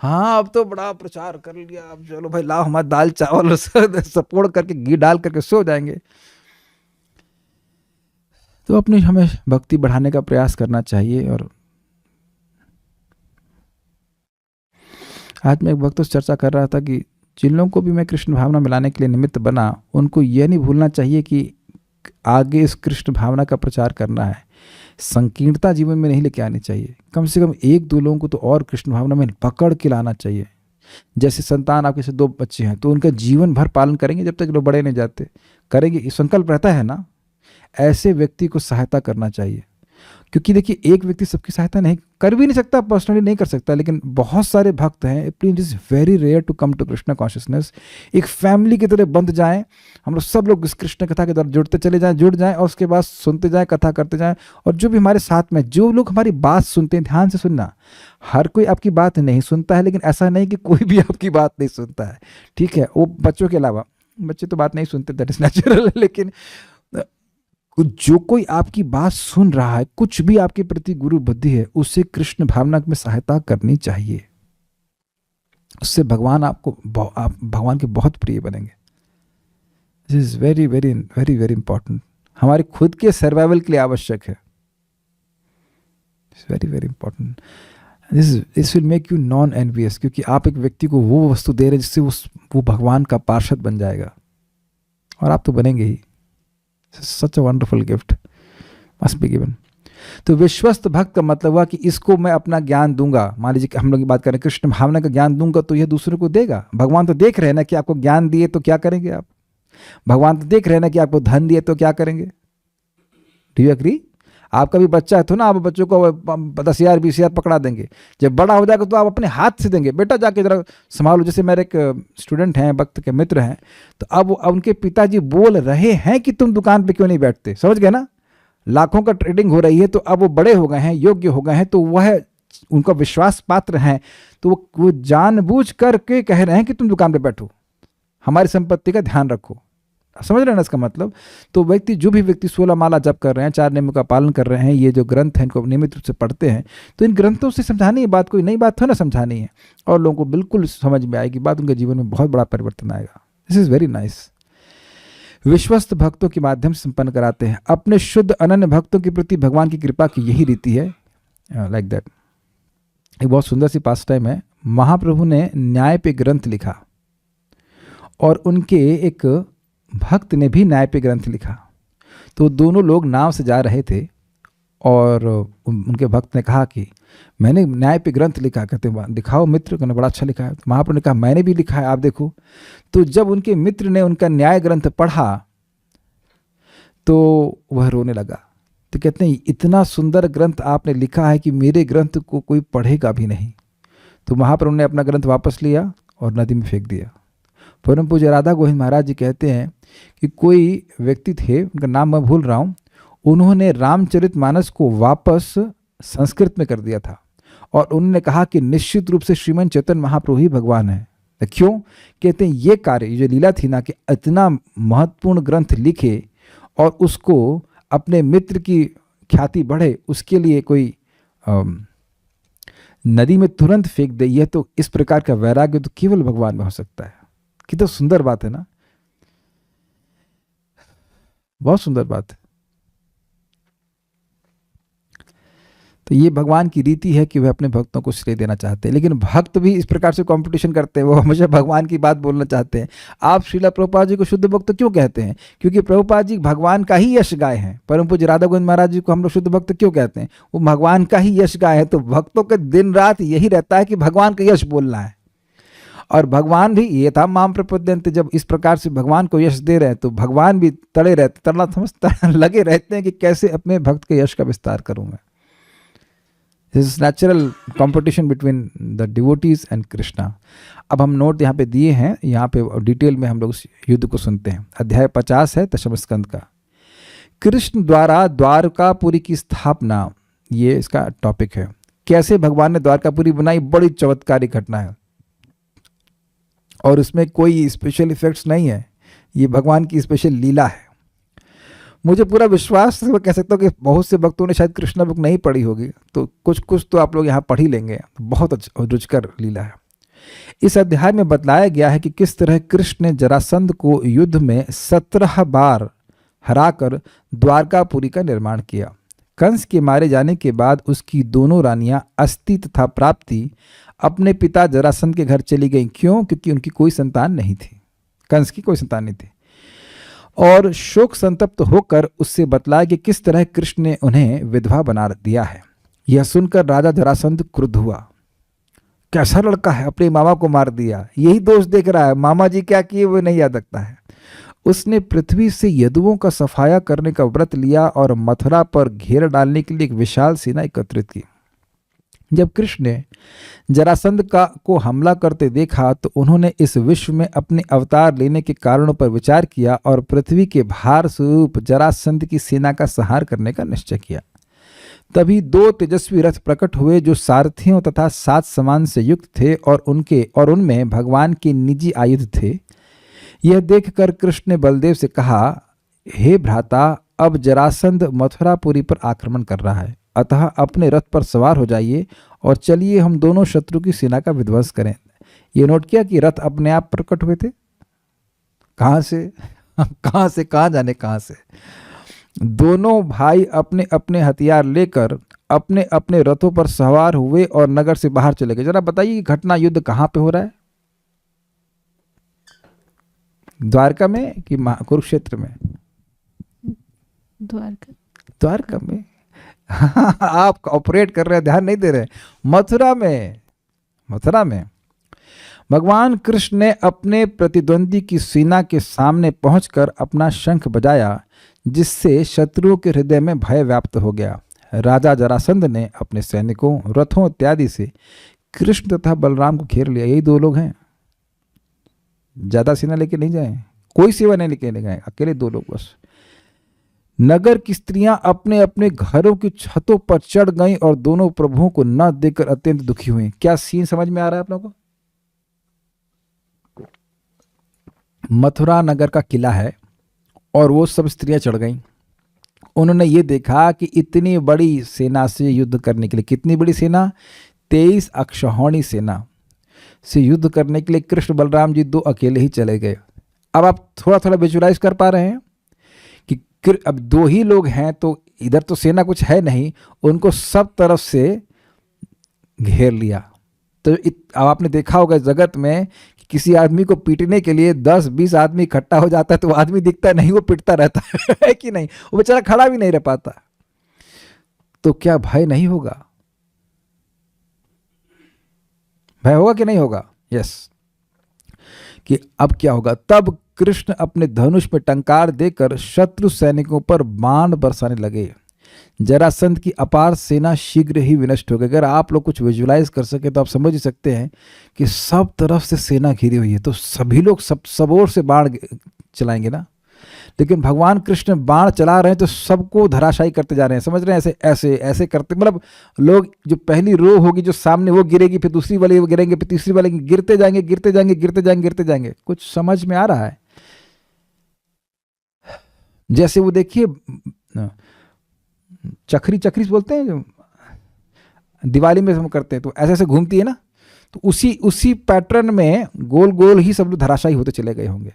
हाँ, अब तो बड़ा प्रचार कर लिया, अब चलो भाई लाओ हमारा दाल चावल सपोड़ करके घी डाल करके सो जाएंगे। तो अपनी हमें भक्ति बढ़ाने का प्रयास करना चाहिए। और आज मैं एक वक्त तो चर्चा कर रहा था कि जिन लोगों को भी मैं कृष्ण भावना मिलाने के लिए निमित्त बना, उनको यह नहीं भूलना चाहिए कि आगे इस कृष्ण भावना का प्रचार करना है। संकीर्णता जीवन में नहीं लेके आनी चाहिए। कम से कम एक दो लोगों को तो और कृष्ण भावना में पकड़ के लाना चाहिए। जैसे संतान आपके से 2 बच्चे हैं तो उनका जीवन भर पालन करेंगे जब तक लोग बड़े नहीं जाते, करेंगे, ये संकल्प रहता है ना। ऐसे व्यक्ति को सहायता करना चाहिए, क्योंकि देखिए एक व्यक्ति सबकी सहायता नहीं कर भी नहीं सकता, पर्सनली नहीं कर सकता, लेकिन बहुत सारे भक्त हैं। It is very rare to come to Krishna consciousness. एक फैमिली की तरह बंध जाएं, हम लोग सब लोग इस कृष्ण कथा के द्वारा जुड़ते चले जाएं, जुड़ जाएं और उसके बाद सुनते जाएं, कथा करते जाएं। और जो भी हमारे साथ में जो लोग हमारी बात सुनते हैं, ध्यान से सुनना, हर कोई आपकी बात नहीं सुनता है, लेकिन ऐसा नहीं कि कोई भी आपकी बात नहीं सुनता है, ठीक है? वो बच्चों के अलावा, बच्चे तो बात नहीं सुनते, दैट इज नेचुरल, लेकिन जो कोई आपकी बात सुन रहा है, कुछ भी आपके प्रति गुरु बुद्धि है, उससे कृष्ण भावना में सहायता करनी चाहिए। उससे भगवान आप भगवान के बहुत प्रिय बनेंगे। This is very very very very important. हमारे खुद के सर्वाइवल के लिए आवश्यक है। Very very important. This will make you non envious, क्योंकि आप एक व्यक्ति को वो वस्तु दे रहे हैं जिससे वो भगवान का पार्षद बन जाएगा, और आप तो बनेंगे ही। Such a wonderful gift must be given. तो विश्वस्त भक्त का मतलब हुआ कि इसको मैं अपना ज्ञान दूंगा। मान लीजिए हम लोग की बात करें, कृष्ण भावना का ज्ञान दूंगा तो यह दूसरे को देगा। भगवान तो देख रहे हैं ना कि आपको ज्ञान दिए तो क्या करेंगे आप। भगवान तो देख रहे हैं ना कि आपको धन दिए तो क्या करेंगे। Do you agree? आपका भी बच्चा है तो ना, आप बच्चों को 10,000 20,000 पकड़ा देंगे। जब बड़ा हो जाएगा तो आप अपने हाथ से देंगे, बेटा जाके जरा संभालो। जैसे मेरे एक स्टूडेंट हैं, भक्त के मित्र हैं, तो अब उनके पिताजी बोल रहे हैं कि तुम दुकान पे क्यों नहीं बैठते, समझ गए ना। लाखों का ट्रेडिंग हो रही है, तो अब वो बड़े हो गए हैं, योग्य हो गए हैं, तो वह उनका विश्वास पात्र हैं, तो वो जानबूझ करके कह रहे हैं कि तुम दुकान पे बैठो, हमारी संपत्ति का ध्यान रखो। समझ रहे हैं ना इसका मतलब। तो व्यक्ति, जो भी व्यक्ति 16 माला जप कर रहे हैं, 4 नियमों का पालन कर रहे हैं, ये जो ग्रंथ हैं इनको नियमित रूप से पढ़ते हैं, तो इन ग्रंथों से समझानी है बात, कोई नई बात थोड़ा ना समझानी है, और लोगों को बिल्कुल समझ में आएगी बात, उनके जीवन में बहुत बड़ा परिवर्तन आएगा। This is very nice. विश्वस्त भक्तों के माध्यम से संपन्न कराते हैं। अपने शुद्ध अनन्य भक्तों के प्रति भगवान की कृपा की यही रीति है। Like that. एक बहुत सुंदर सी पास टाइम है। महाप्रभु ने न्याय पे ग्रंथ लिखा, और उनके एक भक्त ने भी न्याय पे ग्रंथ लिखा। तो दोनों लोग नाव से जा रहे थे, और उनके भक्त ने कहा कि मैंने न्याय पे ग्रंथ लिखा। कहते दिखाओ मित्र, कहने बड़ा अच्छा लिखा है। तो महाप्रभु ने कहा मैंने भी लिखा है, आप देखो। तो जब उनके मित्र ने उनका न्याय ग्रंथ पढ़ा तो वह रोने लगा। तो कहते हैं इतना सुंदर ग्रंथ आपने लिखा है कि मेरे ग्रंथ को कोई पढ़ेगा भी नहीं। तो महाप्रभु ने अपना ग्रंथ वापस लिया और नदी में फेंक दिया। परम पूज्य राधा गोविंद महाराज जी कहते हैं कि कोई व्यक्ति थे, उनका नाम मैं भूल रहा हूँ, उन्होंने रामचरितमानस को वापस संस्कृत में कर दिया था, और उन्होंने कहा कि निश्चित रूप से श्रीमन चैतन्य महाप्रभु ही भगवान है। क्यों? कहते हैं ये कार्य, ये जो लीला थी ना, कि इतना महत्वपूर्ण ग्रंथ लिखे और उसको अपने मित्र की ख्याति बढ़े, उसके लिए कोई नदी में तुरंत फेंक दे, यह तो इस प्रकार का वैराग्य तो केवल भगवान में हो सकता है। कितना सुंदर बात है ना, बहुत सुंदर बात है। तो ये भगवान की रीति है कि वह अपने भक्तों को श्रेय देना चाहते हैं, लेकिन भक्त भी इस प्रकार से कंपटीशन करते हैं, वो हमेशा भगवान की बात बोलना चाहते हैं। आप श्रीला प्रभुपाद जी को शुद्ध भक्त क्यों कहते हैं? क्योंकि प्रभुपाद जी भगवान का ही यश गाय हैं। परम पूज्य राधा गोविंद महाराज जी को हम लोग शुद्ध भक्त क्यों कहते हैं? वो भगवान का ही यश गाय है। तो भक्तों के दिन रात यही रहता है कि भगवान का यश बोलना है। और भगवान भी ये था माम प्रपद्यन्ते, जब इस प्रकार से भगवान को यश दे रहे हैं तो भगवान भी तड़े रहते, तड़ना समझता लगे रहते हैं कि कैसे अपने भक्त के यश का विस्तार करूं मैं। This is natural competition between the devotees and Krishna. अब हम नोट यहाँ पे दिए हैं, यहाँ पे डिटेल में हम लोग उस युद्ध को सुनते हैं। अध्याय 50 है दशम स्कंद का। कृष्ण द्वारा द्वारकापुरी की स्थापना, ये इसका टॉपिक है। कैसे भगवान ने द्वारकापुरी बनाई, बड़ी चमत्कारी घटना है और उसमें कोई स्पेशल इफेक्ट्स नहीं है, ये भगवान की स्पेशल लीला है। मुझे पूरा विश्वास है, मैं कह सकता हूँ कि बहुत से भक्तों ने शायद कृष्णा बुक नहीं पढ़ी होगी, तो कुछ तो आप लोग यहाँ पढ़ ही लेंगे। बहुत रुचिकर लीला है। इस अध्याय में बतलाया गया है कि किस तरह कृष्ण ने जरासंध को युद्ध में 17 बार हराकर द्वारकापुरी का निर्माण किया। कंस के मारे जाने के बाद उसकी दोनों रानियां अस्ति तथा प्राप्ति अपने पिता जरासंध के घर चली गईं। क्यों? क्योंकि उनकी कोई संतान नहीं थी, कंस की कोई संतान नहीं थी। और शोक संतप्त होकर उससे बतलाया कि किस तरह कृष्ण ने उन्हें विधवा बना दिया है। यह सुनकर राजा जरासंध क्रुद्ध हुआ। कैसा लड़का है, अपने मामा को मार दिया, यही दोष देख रहा है, मामा जी क्या किए वो नहीं याद रखता है। उसने पृथ्वी से यदुओं का सफाया करने का व्रत लिया और मथुरा पर घेर डालने के लिए एक विशाल सेना एकत्रित की। जब कृष्ण ने जरासंध को हमला करते देखा तो उन्होंने इस विश्व में अपने अवतार लेने के कारणों पर विचार किया और पृथ्वी के भार स्वरूप जरासंध की सेना का संहार करने का निश्चय किया। तभी 2 तेजस्वी रथ प्रकट हुए जो सारथियों तथा 7 समान से युक्त थे और उनमें भगवान के निजी आयुध थे। यह देखकर कृष्ण ने बलदेव से कहा, हे भ्राता, अब जरासंध मथुरापुरी पर आक्रमण कर रहा है, अतः अपने रथ पर सवार हो जाइए और चलिए हम दोनों शत्रु की सेना का विध्वंस करें। ये नोट किया कि रथ अपने आप प्रकट हुए थे। कहाँ से कहाँ जाने कहाँ से। दोनों भाई अपने अपने हथियार लेकर अपने अपने रथों पर सवार हुए और नगर से बाहर चले गए। जरा बताइए घटना युद्ध कहाँ पे हो रहा है? द्वारका में कि कुरुक्षेत्र में? द्वारका में। आप ऑपरेट कर रहे हैं, ध्यान नहीं दे रहे। मथुरा में भगवान कृष्ण ने अपने प्रतिद्वंदी की सेना के सामने पहुंचकर अपना शंख बजाया, जिससे शत्रुओं के हृदय में भय व्याप्त हो गया। राजा जरासंध ने अपने सैनिकों, रथों इत्यादि से कृष्ण तथा बलराम को घेर लिया। यही 2 लोग हैं, ज्यादा सेना लेके नहीं जाए, कोई सेवा नहीं लेके नहीं गए, अकेले 2 लोग बस। नगर की स्त्रियां अपने अपने घरों की छतों पर चढ़ गईं और दोनों प्रभुओं को न देखकर अत्यंत दुखी हुई। क्या सीन समझ में आ रहा है आप लोगों को? मथुरा नगर का किला है और वो सब स्त्रियां चढ़ गईं। उन्होंने ये देखा कि इतनी बड़ी सेना से युद्ध करने के लिए, कितनी बड़ी सेना, 23 अक्षौहिणी सेना से युद्ध करने के लिए कृष्ण बलराम जी 2 अकेले ही चले गए। अब आप थोड़ा थोड़ा विजुलाइज कर पा रहे हैं कि अब 2 ही लोग हैं, तो इधर तो सेना कुछ है नहीं, उनको सब तरफ से घेर लिया। तो अब आपने देखा होगा जगत में कि किसी आदमी को पीटने के लिए 10-20 आदमी इकट्ठा हो जाता है तो वो आदमी दिखता नहीं, वो पिटता रहता है कि नहीं? वो बेचारा खड़ा भी नहीं रह पाता। तो क्या भय नहीं होगा? भय होगा कि नहीं होगा? यस। कि अब क्या होगा? तब कृष्ण अपने धनुष में टंकार देकर शत्रु सैनिकों पर बाण बरसाने लगे। जरासंध की अपार सेना शीघ्र ही विनष्ट हो गई। अगर आप लोग कुछ विजुलाइज कर सके तो आप समझ ही सकते हैं कि सब तरफ से सेना घिरी हुई है, तो सभी लोग सब ओर से बाण चलाएंगे ना। लेकिन भगवान कृष्ण बाण चला रहे हैं तो सबको धराशायी करते जा रहे हैं, समझ रहे हैं? ऐसे ऐसे ऐसे करते, मतलब लोग, जो पहली रो होगी जो सामने वो गिरेगी, फिर दूसरी वाली वो गिरेंगे, फिर तीसरी वाली, गिरते जाएंगे गिरते जाएंगे गिरते जाएंगे गिरते जाएंगे। कुछ समझ में आ रहा है? जैसे वो देखिए चक्री बोलते हैं जो दिवाली में हम करते हैं, तो ऐसे ऐसे घूमती है ना, तो उसी पैटर्न में गोल गोल ही सब लोग धराशायी होते चले गए होंगे।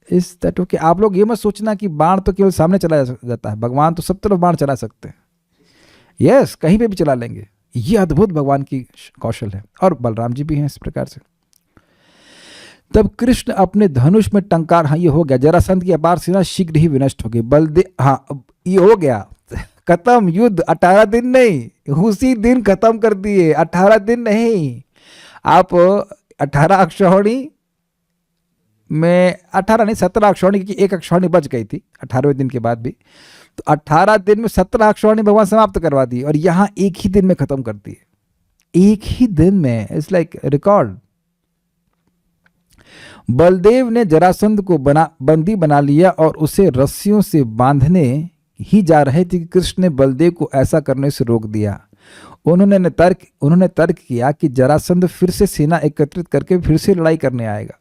इस दैट ओके? आप लोग ये मत सोचना कि बाण तो केवल सामने चला जाता है, भगवान तो सब तरफ बाण चला सकते हैं। यस, कहीं पे भी चला लेंगे। ये अद्भुत भगवान की कौशल है, और बलराम जी भी हैं इस प्रकार से। तब कृष्ण अपने धनुष में टंकार, हाँ ये हो गया, जरासंध की अपार सेना शीघ्र ही विनष्ट हो गई। बलदेव, हाँ अब ये हो गया, खत्म युद्ध। 18 दिन नहीं, उसी दिन खत्म कर दिए, 18 दिन नहीं। आप 18 अक्षौहिणी में, 18 नहीं 17 अक्षौहिणी, क्योंकि एक अक्षौहिणी बच गई थी 18वें दिन के बाद भी, तो 18 दिन में 17 अक्षौहिणी भगवान समाप्त करवा दी, और यहाँ एक ही दिन में खत्म कर दिए, एक ही दिन में। It's like record. बलदेव ने जरासंध को बंदी बना लिया और उसे रस्सियों से बांधने ही जा रहे थे कि कृष्ण ने बलदेव को ऐसा करने से रोक दिया। उन्होंने तर्क किया कि जरासंध फिर से सेना एकत्रित करके फिर से लड़ाई करने आएगा।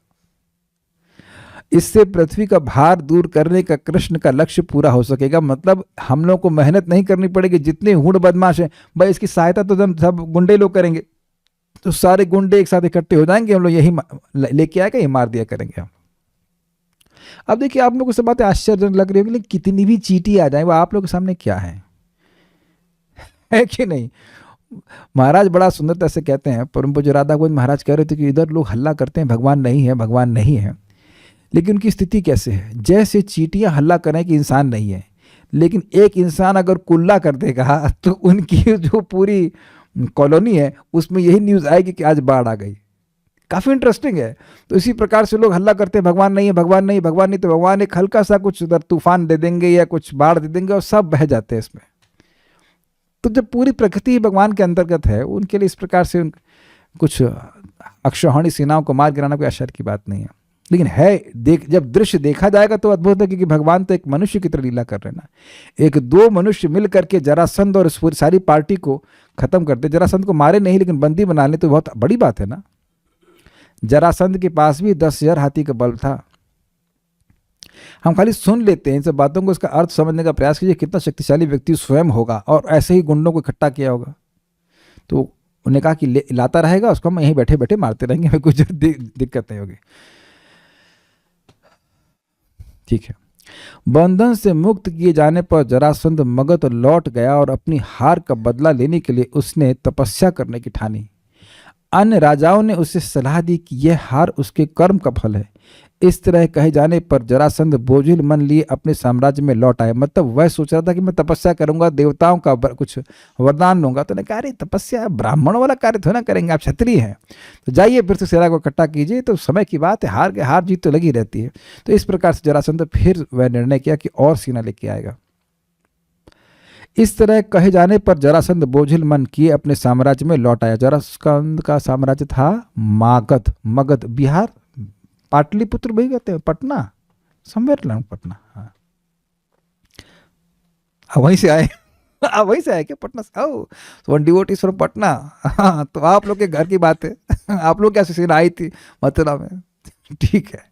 इससे पृथ्वी का भार दूर करने का कृष्ण का लक्ष्य पूरा हो सकेगा। मतलब हम लोग को मेहनत नहीं करनी पड़ेगी, जितने हूड़ बदमाश हैं भाई, इसकी सहायता तो हम सब गुंडे लोग करेंगे, तो सारे गुंडे एक साथ इकट्ठे हो जाएंगे, हम लोग यही लेके आएगा, ये मार दिया करेंगे हम। अब देखिए, आप लोगों को सब बातें आश्चर्यजनक लग रही होगी, लेकिन कितनी भी चींटी आ जाए वो आप लोगों के सामने क्या है कि नहीं। महाराज बड़ा सुंदरता से कहते हैं, परम पूज्य राधा गोविंद महाराज कह रहे थे कि इधर लोग हल्ला करते हैं भगवान नहीं है, भगवान नहीं है, लेकिन उनकी स्थिति कैसे है। जैसे चींटियां हल्ला करें कि इंसान नहीं है, लेकिन एक इंसान अगर कुल्ला कर देगा तो उनकी जो पूरी कॉलोनी है उसमें यही न्यूज़ आएगी कि आज बाढ़ आ गई। काफ़ी इंटरेस्टिंग है। तो इसी प्रकार से लोग हल्ला करते हैं भगवान नहीं है, भगवान नहीं, भगवान नहीं, तो भगवान एक हल्का सा कुछ उधर तूफान दे देंगे या कुछ बाढ़ दे देंगे और सब बह जाते हैं इसमें। तो जब पूरी प्रकृति भगवान के अंतर्गत है, उनके लिए इस प्रकार से कुछ अक्षौहिणी सेनाओं को मार गिराना कोई आश्चर्य की बात नहीं है। लेकिन है, जब दृश्य देखा जाएगा तो अद्भुत है, क्योंकि भगवान तो एक मनुष्य की तरह लीला कर रहे हैं ना। एक दो मनुष्य मिल करके जरासंध और इस सारी पार्टी को खत्म करते। जरासंध को मारे नहीं, लेकिन बंदी बना ले तो बहुत बड़ी बात है ना। जरासंध के पास भी 10,000 हाथी का बल था। हम खाली सुन लेते हैं इन सब बातों को, इसका अर्थ समझने का प्रयास कीजिए, कितना शक्तिशाली व्यक्ति स्वयं होगा और ऐसे ही गुंडों को इकट्ठा किया होगा। तो उन्होंने कहा कि लाता रहेगा उसको, हम यहीं बैठे बैठे मारते रहेंगे, हमें कुछ दिक्कत नहीं होगी। ठीक है। बंधन से मुक्त किए जाने पर जरासंध मगध लौट गया और अपनी हार का बदला लेने के लिए उसने तपस्या करने की ठानी। अन्य राजाओं ने उसे सलाह दी कि यह हार उसके कर्म का फल है। इस तरह कहे जाने पर जरासंध बोझिल मन लिए अपने साम्राज्य में लौट आए। मतलब वह सोच रहा था कि मैं तपस्या करूंगा, देवताओं का कुछ वरदान लूंगा। तो ने कहा अरे तपस्या ब्राह्मणों वाला कार्य थोड़ा ना करेंगे, आप क्षत्रिय हैं, तो जाइए फिर से सेना को इकट्ठा कीजिए। तो समय की बात है, हार जीत तो लगी रहती है। तो इस प्रकार से जरासंध फिर वह निर्णय किया कि और सेना लेके आएगा। इस तरह कहे जाने पर जरासंध बोझिल मन किए अपने साम्राज्य में लौट आया। जरासंध का साम्राज्य था मगध, बिहार, पाटलिपुत्र भी कहते हैं, पटना, समवेयर पटना। हाँ, वहीं से आए वहीं से आए क्या पटना से? ओ, वन डिवोटीज फ्रॉम पटना। हाँ, तो आप लोग के घर की बात है। आप लोग कैसे सेना आई थी मथुरा में? ठीक है।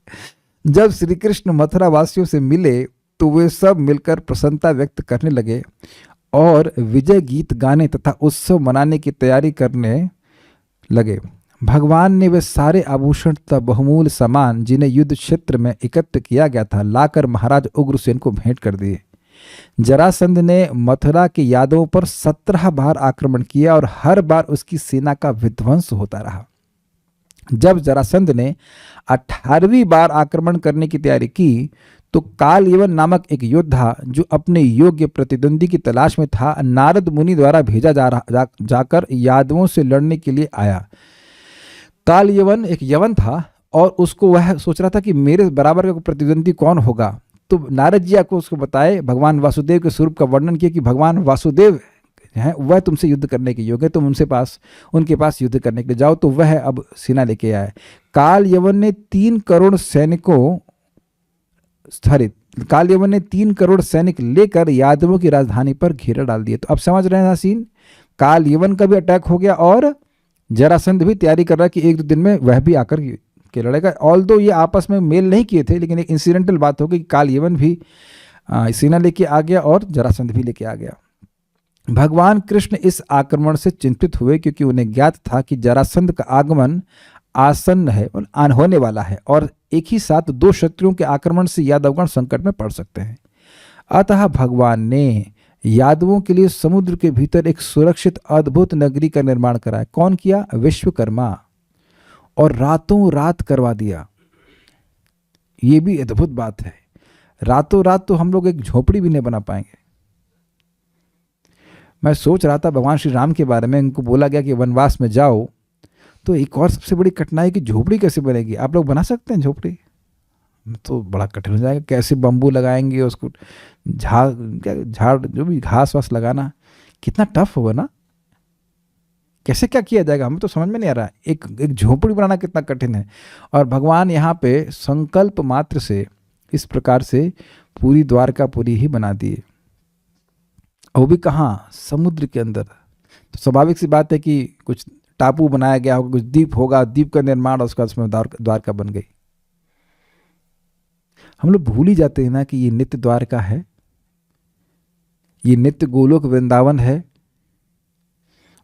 जब श्री कृष्ण मथुरा वासियों से मिले तो वे सब मिलकर प्रसन्नता व्यक्त करने लगे और विजय गीत गाने तथा उत्सव मनाने की तैयारी करने लगे। भगवान ने वे सारे आभूषण तथा बहुमूल्य सामान जिन्हें युद्ध क्षेत्र में एकत्र किया गया था लाकर महाराज उग्रसेन को भेंट कर दिए। जरासंध ने मथुरा के यादवों पर 17 बार आक्रमण किया और हर बार उसकी सेना का विध्वंस होता रहा। जब जरासंध ने 18वीं बार आक्रमण करने की तैयारी की तो कालयवन नामक एक योद्धा जो अपने योग्य प्रतिद्वंदी की तलाश में था, नारद मुनि द्वारा भेजा जाकर यादवों से लड़ने के लिए आया। कालयवन एक यवन था और उसको वह सोच रहा था कि मेरे बराबर का प्रतिद्वंदी कौन होगा। तो नारद जी को उसको बताए, भगवान वासुदेव के स्वरूप का वर्णन किया कि भगवान वासुदेव हैं, वह तुमसे युद्ध करने के योग्य है, तुम उनके पास युद्ध करने के लिए जाओ। तो वह अब सेना लेके आए। कालयवन ने 3 करोड़ सैनिक लेकर यादवों की राजधानी पर घेरा डाल दिए। तो अब समझ रहे हैं सीन, कालयवन का भी अटैक हो गया और जरासंध भी तैयारी कर रहा है कि 1-2 दिन में वह भी आकर के लड़ेगा। ऑल्दो ये आपस में मेल नहीं किए थे, लेकिन एक इंसिडेंटल बात हो गई कि कालयवन भी सेना लेके आ गया और जरासंध भी लेके आ गया। भगवान कृष्ण इस आक्रमण से चिंतित हुए क्योंकि उन्हें ज्ञात था कि जरासंध का आगमन आसन्न है और होने वाला है और एक ही साथ 2 शत्रुओं के आक्रमण से यादवगण संकट में पड़ सकते हैं। अतः भगवान ने यादवों के लिए समुद्र के भीतर एक सुरक्षित अद्भुत नगरी का निर्माण कराया। कौन किया? विश्वकर्मा। और रातों रात करवा दिया। ये भी अद्भुत बात है। रातों रात तो हम लोग एक झोपड़ी भी नहीं बना पाएंगे। मैं सोच रहा था भगवान श्री राम के बारे में, इनको बोला गया कि वनवास में जाओ, तो एक और सबसे बड़ी कठिनाई कि झोपड़ी कैसे बनेगी। आप लोग बना सकते हैं झोपड़ी? तो बड़ा कठिन हो जाएगा। कैसे बम्बू लगाएंगे, उसको झाड़ जो भी घास वास लगाना कितना टफ होगा ना। कैसे क्या किया जाएगा, हमें तो समझ में नहीं आ रहा। एक झोपड़ी बनाना कितना कठिन है। और भगवान यहाँ पे संकल्प मात्र से इस प्रकार से पूरी द्वारकापुरी ही बना दिए। वो भी कहाँ? समुद्र के अंदर। तो स्वाभाविक सी बात है कि कुछ टापू बनाया गया होगा, कुछ द्वीप होगा, द्वीप का निर्माण, उसका उसमें द्वारका बन गई। हम लोग भूल ही जाते हैं ना कि ये नित्य द्वारका है, ये नित्य गोलोक वृंदावन है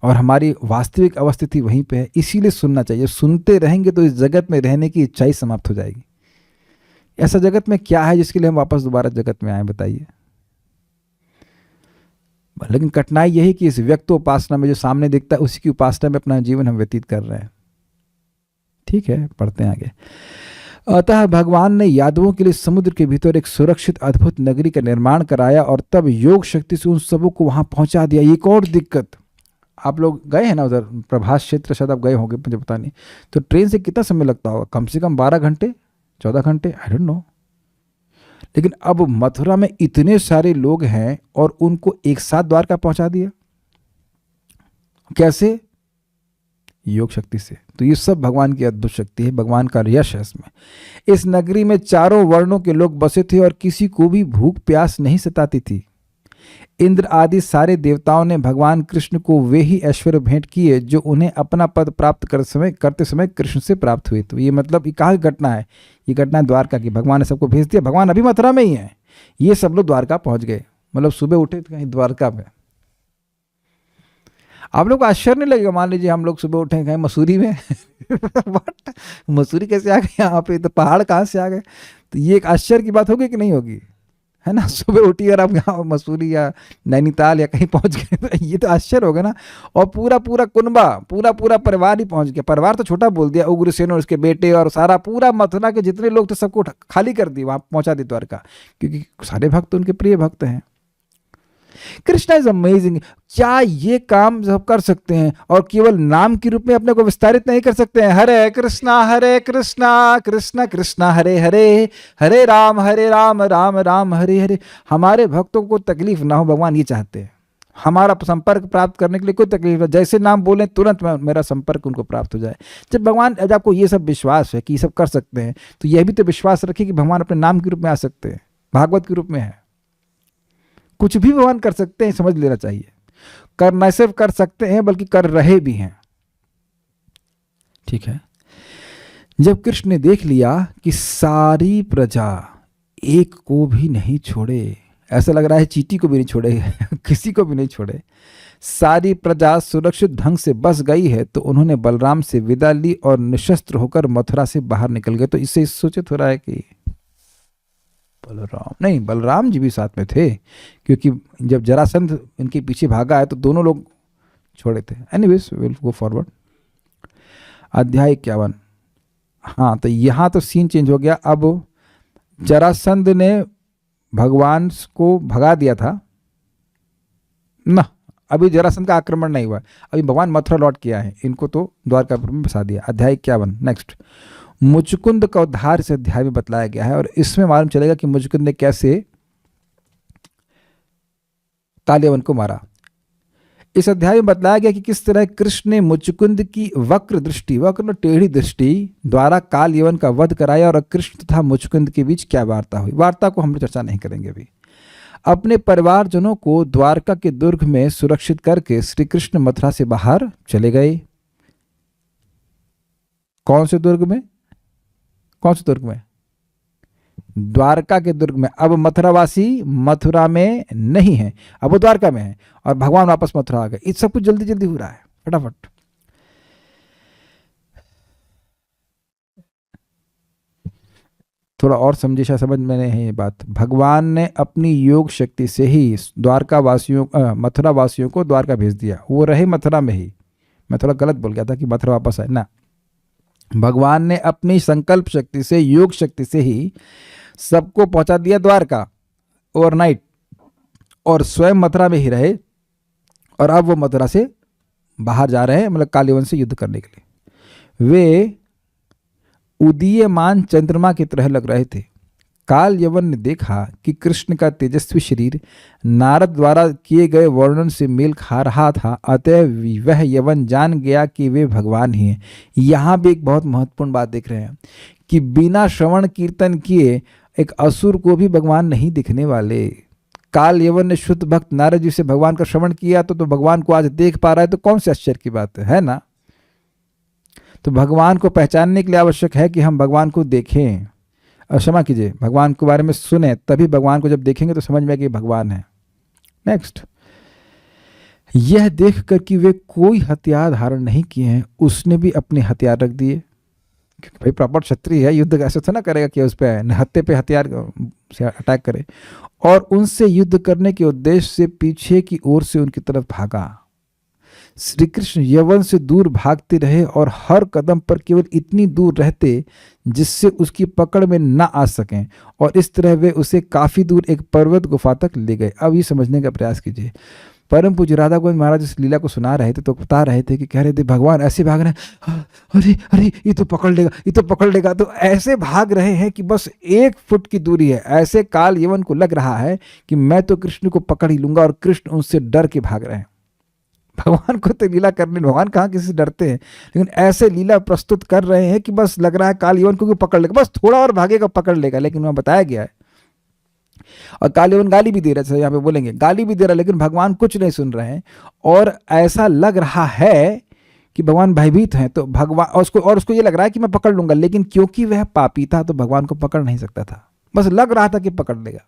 और हमारी वास्तविक अवस्थिति वहीं पे है। इसीलिए सुनना चाहिए। सुनते रहेंगे तो इस जगत में रहने की इच्छा ही समाप्त हो जाएगी। ऐसा जगत में क्या है जिसके लिए हम वापस दोबारा जगत में आए, बताइए। लेकिन कठिनाई यही कि इस व्यक्त उपासना में जो सामने दिखता है उसी की उपासना में अपना जीवन हम व्यतीत कर रहे हैं। ठीक है, पढ़ते हैं आगे। अतः भगवान ने यादवों के लिए समुद्र के भीतर एक सुरक्षित अद्भुत नगरी का निर्माण कराया और तब योग शक्ति से उन सबों को वहां पहुंचा दिया। एक और दिक्कत, आप लोग गए हैं ना उधर प्रभास क्षेत्र, शायद आप गए होंगे, मुझे पता नहीं। तो ट्रेन से कितना समय लगता होगा? कम से कम 12 घंटे 14 घंटे, आई डोंट नो। लेकिन अब मथुरा में इतने सारे लोग हैं और उनको एक साथ द्वारका पहुंचा दिया। कैसे? योग शक्ति से। तो ये सब भगवान की अद्भुत शक्ति है, भगवान का यश है इसमें। इस नगरी में चारों वर्णों के लोग बसे थे और किसी को भी भूख प्यास नहीं सताती थी। इंद्र आदि सारे देवताओं ने भगवान कृष्ण को वे ही ऐश्वर्य भेंट किए जो उन्हें अपना पद प्राप्त करते समय कृष्ण से प्राप्त हुए। तो ये मतलब ये कहाँ की घटना है? ये घटना है द्वारका की। भगवान ने सबको भेज दिया। भगवान अभी मथुरा में ही है, ये सब लोग द्वारका पहुंच गए। मतलब सुबह उठे तो कहीं द्वारका में। आप लोग को आश्चर्य नहीं लगेगा, मान लीजिए हम लोग सुबह उठे कहीं मसूरी में बट मसूरी कैसे आ गए यहाँ पे? तो पहाड़ कहाँ से आ गए? तो ये एक आश्चर्य की बात होगी कि नहीं होगी, है ना? सुबह उठी और आप यहाँ मसूरी या नैनीताल या कहीं पहुंच गए, तो ये तो आश्चर्य होगा ना। और पूरा पूरा कुनबा, पूरा परिवार ही पहुंच गया। परिवार तो छोटा बोल दिया, उग्रसेन और उसके बेटे और सारा पूरा मथुरा के जितने लोग थे सबको खाली कर दी, वहां पहुंचा दी द्वारका, क्योंकि सारे भक्त उनके प्रिय भक्त हैं। Krishna is amazing. क्या ये काम सब कर सकते हैं और केवल नाम के रूप में अपने को विस्तारित नहीं कर सकते हैं? हरे कृष्णा कृष्ण कृष्ण हरे हरे, हरे राम राम राम हरे हरे। हमारे भक्तों को तकलीफ ना हो, भगवान ये चाहते हैं। हमारा संपर्क प्राप्त करने के लिए कोई तकलीफ नहीं, जैसे नाम बोलें तुरंत मेरा संपर्क उनको प्राप्त हो जाए। जब आपको ये सब विश्वास है कि ये सब कर सकते हैं, तो यह भी तो विश्वास रखिए कि भगवान अपने नाम के रूप में आ सकते हैं, भागवत के रूप में है। कुछ भी भगवान कर सकते हैं, समझ लेना चाहिए। कर न सिर्फ कर सकते हैं बल्कि कर रहे भी हैं। ठीक है। जब कृष्ण ने देख लिया कि सारी प्रजा एक को भी नहीं छोड़े, ऐसा लग रहा है चींटी को भी नहीं छोड़े किसी को भी नहीं छोड़े, सारी प्रजा सुरक्षित ढंग से बस गई है, तो उन्होंने बलराम से विदा ली और निशस्त्र होकर मथुरा से बाहर निकल गए। तो इससे सूचित हो रहा है कि बलराम जी भी साथ में थे, क्योंकि जब जरासंध इनके पीछे भागा है तो दोनों लोग छोड़े थे। Anyways will go forward. अध्याय 51। हाँ, तो यहाँ तो सीन चेंज हो गया। अब जरासंध ने भगवान को भगा दिया था ना, अभी जरासंध का आक्रमण नहीं हुआ, अभी भगवान मथुरा लौट किया है, इनको तो द्वारकापुर में फंसा दिया। अध्याय 51 नेक्स्ट। मुचकुंद का उद्धार इस अध्याय में बतलाया गया है और इसमें मालूम चलेगा कि मुचकुंद ने कैसे कालियावन को मारा। इस अध्याय में बतलाया गया कि किस तरह कृष्ण ने मुचकुंद की वक्र टेढ़ी दृष्टि द्वारा कालियावन का वध कराया और कृष्ण तथा मुचकुंद के बीच क्या वार्ता हुई। वार्ता को हम लोग चर्चा नहीं करेंगे अभी। अपने परिवारजनों को द्वारका के दुर्ग में सुरक्षित करके श्री कृष्ण मथुरा से बाहर चले गए। कौन से दुर्ग में? द्वारका के दुर्ग में। अब मथुरावासी मथुरा में नहीं है, अब वो द्वारका में है और भगवान वापस मथुरा आ गए। ये सब कुछ जल्दी जल्दी हो रहा है, फटाफट। थोड़ा और समझिए, शायद समझ में नहीं है ये बात। भगवान ने अपनी योग शक्ति से ही द्वारका वासियों मथुरा वासियों को द्वारका भेज दिया, वो रहे मथुरा में ही। मैं थोड़ा गलत बोल गया था कि मथुरा वापस आए ना। भगवान ने अपनी संकल्प शक्ति से, योग शक्ति से ही सबको पहुंचा दिया द्वारका ओवरनाइट, और स्वयं मथुरा में ही रहे। और अब वो मथुरा से बाहर जा रहे हैं, मतलब काल यवन से युद्ध करने के लिए। वे उदीयमान चंद्रमा की तरह लग रहे थे। काल यवन ने देखा कि कृष्ण का तेजस्वी शरीर नारद द्वारा किए गए वर्णन से मेल खा रहा था, अतः वह यवन जान गया कि वे भगवान ही हैं। यहाँ भी एक बहुत महत्वपूर्ण बात देख रहे हैं कि बिना श्रवण कीर्तन किए एक असुर को भी भगवान नहीं दिखने वाले। काल यवन ने शुद्ध भक्त नारद जी से भगवान का श्रवण किया तो भगवान को आज देख पा रहा है, तो कौन से आश्चर्य की बात है ना। तो भगवान को पहचानने के लिए आवश्यक है कि हम भगवान को देखें, और क्षमा कीजिए, भगवान के बारे में सुने, तभी भगवान को जब देखेंगे तो समझ में आएगा कि भगवान है। नेक्स्ट, यह देखकर कि वे कोई हथियार धारण नहीं किए हैं, उसने भी अपने हथियार रख दिए। क्योंकि भाई प्रॉपर क्षत्रिय है, युद्ध ऐसे तो ना करेगा कि उस पर निहत्थे पे हथियार से अटैक करे। और उनसे युद्ध करने के उद्देश्य से पीछे की ओर से उनकी तरफ भागा। श्री कृष्ण यवन से दूर भागते रहे और हर कदम पर केवल इतनी दूर रहते जिससे उसकी पकड़ में न आ सकें, और इस तरह वे उसे काफी दूर एक पर्वत गुफा तक ले गए। अब ये समझने का प्रयास कीजिए। परम पूज्य राधा गोविंद महाराज इस लीला को सुना रहे थे तो बता रहे थे कि कह रहे थे भगवान ऐसे भाग रहे हैं, अरे अरे ये तो पकड़ लेगा, ये तो पकड़ लेगा, तो ऐसे भाग रहे हैं कि बस 1 फुट की दूरी है। ऐसे काल यवन को लग रहा है कि मैं तो कृष्ण को पकड़ ही लूंगा, और कृष्ण उनसे डर के भाग रहे हैं। भगवान को तो लीला करने, भगवान कहाँ किसी से डरते हैं, लेकिन ऐसे लीला प्रस्तुत कर रहे हैं कि बस लग रहा है काल यवन को पकड़ लेगा, बस थोड़ा और भागेगा पकड़ लेगा। लेकिन वहाँ बताया गया है, और काल यवन गाली भी दे रहे थे, यहाँ पे बोलेंगे गाली भी दे रहा है, लेकिन भगवान कुछ नहीं सुन रहे हैं। और ऐसा लग रहा है कि भगवान भयभीत हैं, तो भगवान और उसको ये लग रहा है कि मैं पकड़ लूंगा, लेकिन क्योंकि वह पापी था तो भगवान को पकड़ नहीं सकता था, बस लग रहा था कि पकड़ लेगा।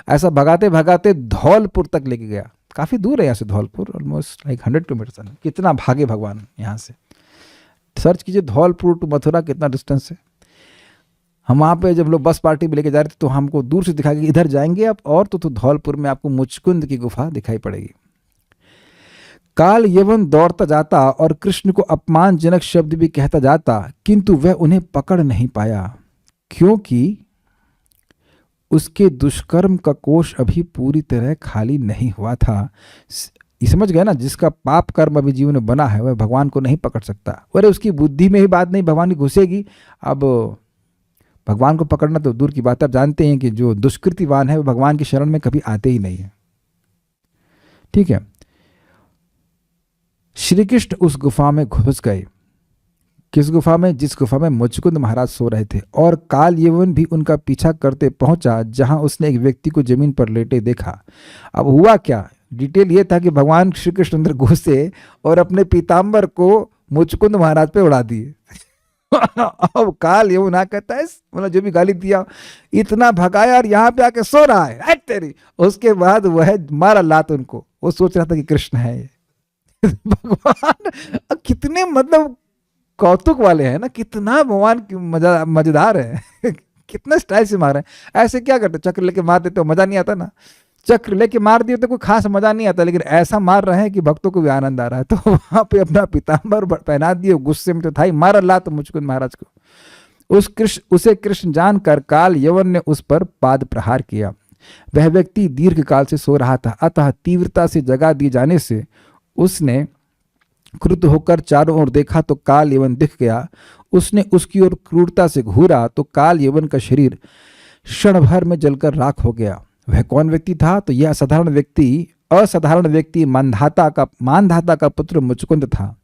ऐसा भगाते भगाते धौलपुर तक लेके गया। काफी दूर है यहाँ से धौलपुर, ऑलमोस्ट लाइक 100 किलोमीटर। कितना भागे भगवान यहाँ से, सर्च कीजिए धौलपुर टू मथुरा कितना डिस्टेंस है। हम वहाँ पे जब लोग बस पार्टी में लेके जा रहे थे तो हमको दूर से दिखाया कि इधर जाएंगे आप, और तो धौलपुर में आपको मुचकुंद की गुफा दिखाई पड़ेगी। काल यवन दौड़ता जाता और कृष्ण को अपमानजनक शब्द भी कहता जाता, किंतु वह उन्हें पकड़ नहीं पाया, क्योंकि उसके दुष्कर्म का कोष अभी पूरी तरह खाली नहीं हुआ था। ये समझ गए ना, जिसका पाप कर्म अभी जीवन में बना है वह भगवान को नहीं पकड़ सकता। अरे उसकी बुद्धि में ही बात नहीं, भगवान की घुसेगी। अब भगवान को पकड़ना तो दूर की बात है। आप जानते हैं कि जो दुष्कृतिवान है वो भगवान की शरण में कभी आते ही नहीं है। ठीक है, श्री कृष्ण उस गुफा में घुस गए। किस गुफा में? जिस गुफा में मुचकुंद महाराज सो रहे थे। और काल यवन भी उनका पीछा करते पहुंचा, जहां उसने एक व्यक्ति को जमीन पर लेटे देखा। अब हुआ क्या, डिटेल ये था कि भगवान श्री कृष्ण अंदर घुसे और अपने पीताम्बर को मुचकुंद महाराज पे उड़ा दिए। अब काल यवन कहता है, मतलब जो भी गाली दिया, इतना भगाया और यहाँ पे आके सो रहा है तेरी। उसके बाद वह मारा लात उनको। वो सोच रहा था कि कृष्ण है ये। भगवान कितने मतलब कौतुक वाले हैं ना, कितना भगवान मजेदार है। कितना स्टाइल से मार रहे हैं। ऐसे क्या करते, चक्र लेके मार देते हो, मजा नहीं आता ना। चक्र लेके मार दिए तो कोई खास मजा नहीं आता, लेकिन ऐसा मार रहे हैं कि भक्तों को भी आनंद आ रहा है। तो वहां पे अपना पीताम्बर पहना दिए, गुस्से में तो था ही, मारा लात मुचकुंद महाराज को। उसे कृष्ण जानकर काल यवन ने उस पर पाद प्रहार किया। वह व्यक्ति दीर्घ काल से सो रहा था, अतः तीव्रता से जगा दिए जाने से उसने क्रुद्ध होकर चारों ओर देखा तो काल यवन दिख गया। उसने उसकी ओर क्रूरता से घूरा तो काल यवन का शरीर क्षण भर में जलकर राख हो गया। वह कौन व्यक्ति था? तो यह असाधारण व्यक्ति मानधाता का पुत्र मुचकुंद था।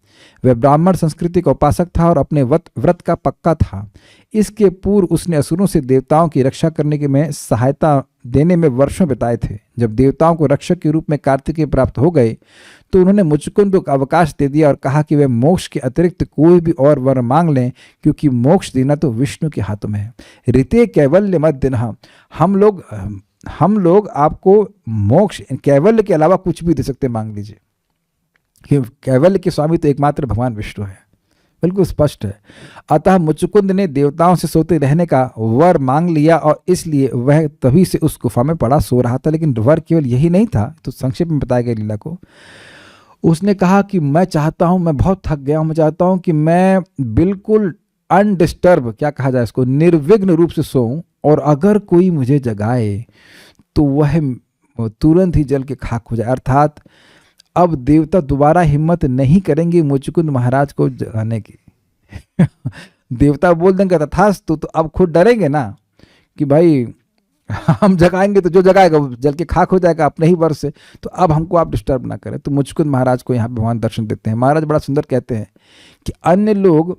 वह ब्राह्मण संस्कृति का उपासक था और अपने व्रत का पक्का था। इसके पूर्व उसने असुरों से देवताओं की रक्षा करने में सहायता देने में वर्षों बिताए थे। जब देवताओं को रक्षक के रूप में कार्तिकेय प्राप्त हो गए तो उन्होंने मुचकुंद को अवकाश दे दिया और कहा कि वे मोक्ष के अतिरिक्त कोई भी और वर मांग लें, क्योंकि मोक्ष देना तो विष्णु के हाथों में है। ऋते कैवल्य मत देना, हम लोग आपको मोक्ष कैवल्य के अलावा कुछ भी दे सकते, मांग लीजिए। कि कैवल्य के स्वामी तो एकमात्र भगवान विष्णु है। बिल्कुल स्पष्ट है। अतः मुचुकुंद ने देवताओं से सोते रहने का वर मांग लिया और इसलिए वह तभी से उस गुफा में पड़ा सो रहा था। लेकिन वर केवल यही नहीं था, तो संक्षेप में बताया गया लीला को। उसने कहा कि मैं चाहता हूं, मैं बहुत थक गया हूं, मैं चाहता हूं कि मैं बिल्कुल अनडिस्टर्ब, क्या कहा जाए इसको, निर्विघ्न रूप से सोऊं, और अगर कोई मुझे जगाए तो वह तुरंत ही जल के खाक हो जाए। अर्थात अब देवता दोबारा हिम्मत नहीं करेंगे मुचुकुंद महाराज को जगाने की। देवता बोल देंगे तथास्तु, तो अब खुद डरेंगे ना कि भाई हम जगाएंगे तो जो जगाएगा वो जल के खाक हो जाएगा अपने ही वर्ष से, तो अब हमको आप डिस्टर्ब ना करें। तो मुचुकुंद महाराज को यहाँ पे भगवान दर्शन देते हैं। महाराज बड़ा सुंदर कहते हैं कि अन्य लोग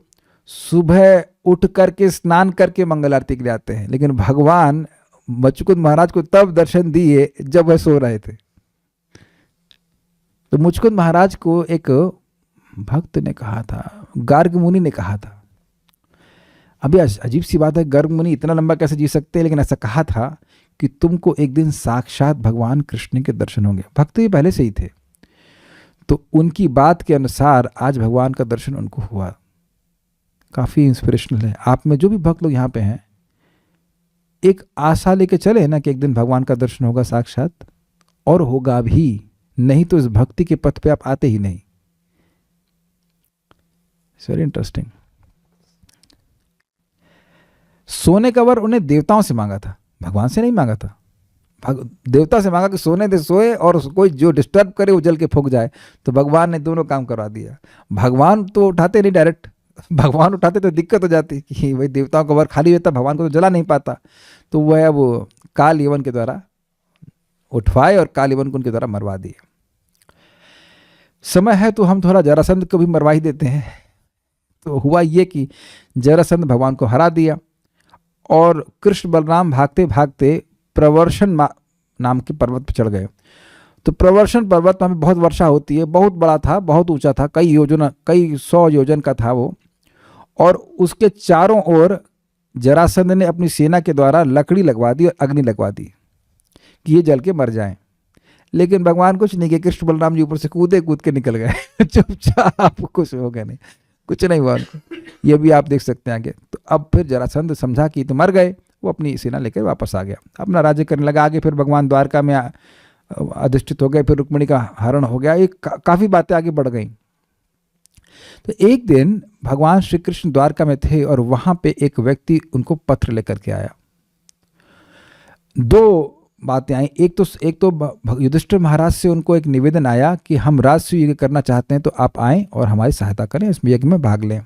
सुबह उठ करके स्नान करके मंगल आरती के लिए आते हैं, लेकिन भगवान मुचुकुंद महाराज को तब दर्शन दिए जब वह सो रहे थे। तो मुचुकुंद महाराज को एक भक्त ने कहा था, गार्ग मुनि ने कहा था, अभी अजीब सी बात है, गर्ग मुनि इतना लंबा कैसे जी सकते हैं, लेकिन ऐसा कहा था कि तुमको एक दिन साक्षात भगवान कृष्ण के दर्शन होंगे। भक्त ये पहले से ही थे, तो उनकी बात के अनुसार आज भगवान का दर्शन उनको हुआ। काफ़ी इंस्पिरेशनल है। आप में जो भी भक्त लोग यहाँ पे हैं, एक आशा लेके चले ना कि एक दिन भगवान का दर्शन होगा साक्षात, और होगा भी, नहीं तो इस भक्ति के पथ पे आप आते ही नहीं। It's very interesting. सोने का वर उन्हें देवताओं से मांगा था, भगवान से नहीं मांगा था। देवता से मांगा कि सोने दे सोए, और कोई जो डिस्टर्ब करे वो जल के फूक जाए। तो भगवान ने दोनों काम करवा दिया। भगवान तो उठाते नहीं डायरेक्ट, भगवान उठाते तो दिक्कत हो जाती कि भाई देवताओं का वर खाली रहता, भगवान को तो जला नहीं पाता। तो वह अब काल यवन के द्वारा उठवाए और काल यवन को उनके द्वारा मरवा दिए। समय है तो हम थोड़ा जरासंध को भी मरवा ही देते हैं। तो हुआ ये कि जरासंध भगवान को हरा दिया, और कृष्ण बलराम भागते भागते प्रवर्षण नाम के पर्वत पर चढ़ गए। तो प्रवर्षण पर्वत में बहुत वर्षा होती है, बहुत बड़ा था, बहुत ऊंचा था, कई 100 योजन का था वो, और उसके चारों ओर जरासंध ने अपनी सेना के द्वारा लकड़ी लगवा दी और अग्नि लगवा दी कि ये जल के मर जाएं। लेकिन भगवान कुछ नहीं किया, कृष्ण बलराम जी ऊपर से कूद के निकल गए। चुपचाप, कुछ हो गया नहीं, कुछ नहीं हुआ उनको। ये भी आप देख सकते हैं आगे। तो अब फिर जरासंध समझा कि तो मर गए, वो अपनी सेना लेकर वापस आ गया, अपना राज्य करने लगा। आगे फिर भगवान द्वारका में अधिष्ठित हो गए, फिर रुक्मिणी का हरण हो गया। ये काफ़ी बातें आगे बढ़ गई। तो एक दिन भगवान श्री कृष्ण द्वारका में थे, और वहाँ पे एक व्यक्ति उनको पत्र लेकर के आया। दो बातें आई। एक तो युधिष्ठिर महाराज से उनको एक निवेदन आया कि हम राजसूय यज्ञ करना चाहते हैं, तो आप आएँ और हमारी सहायता करें, इस यज्ञ में भाग लें।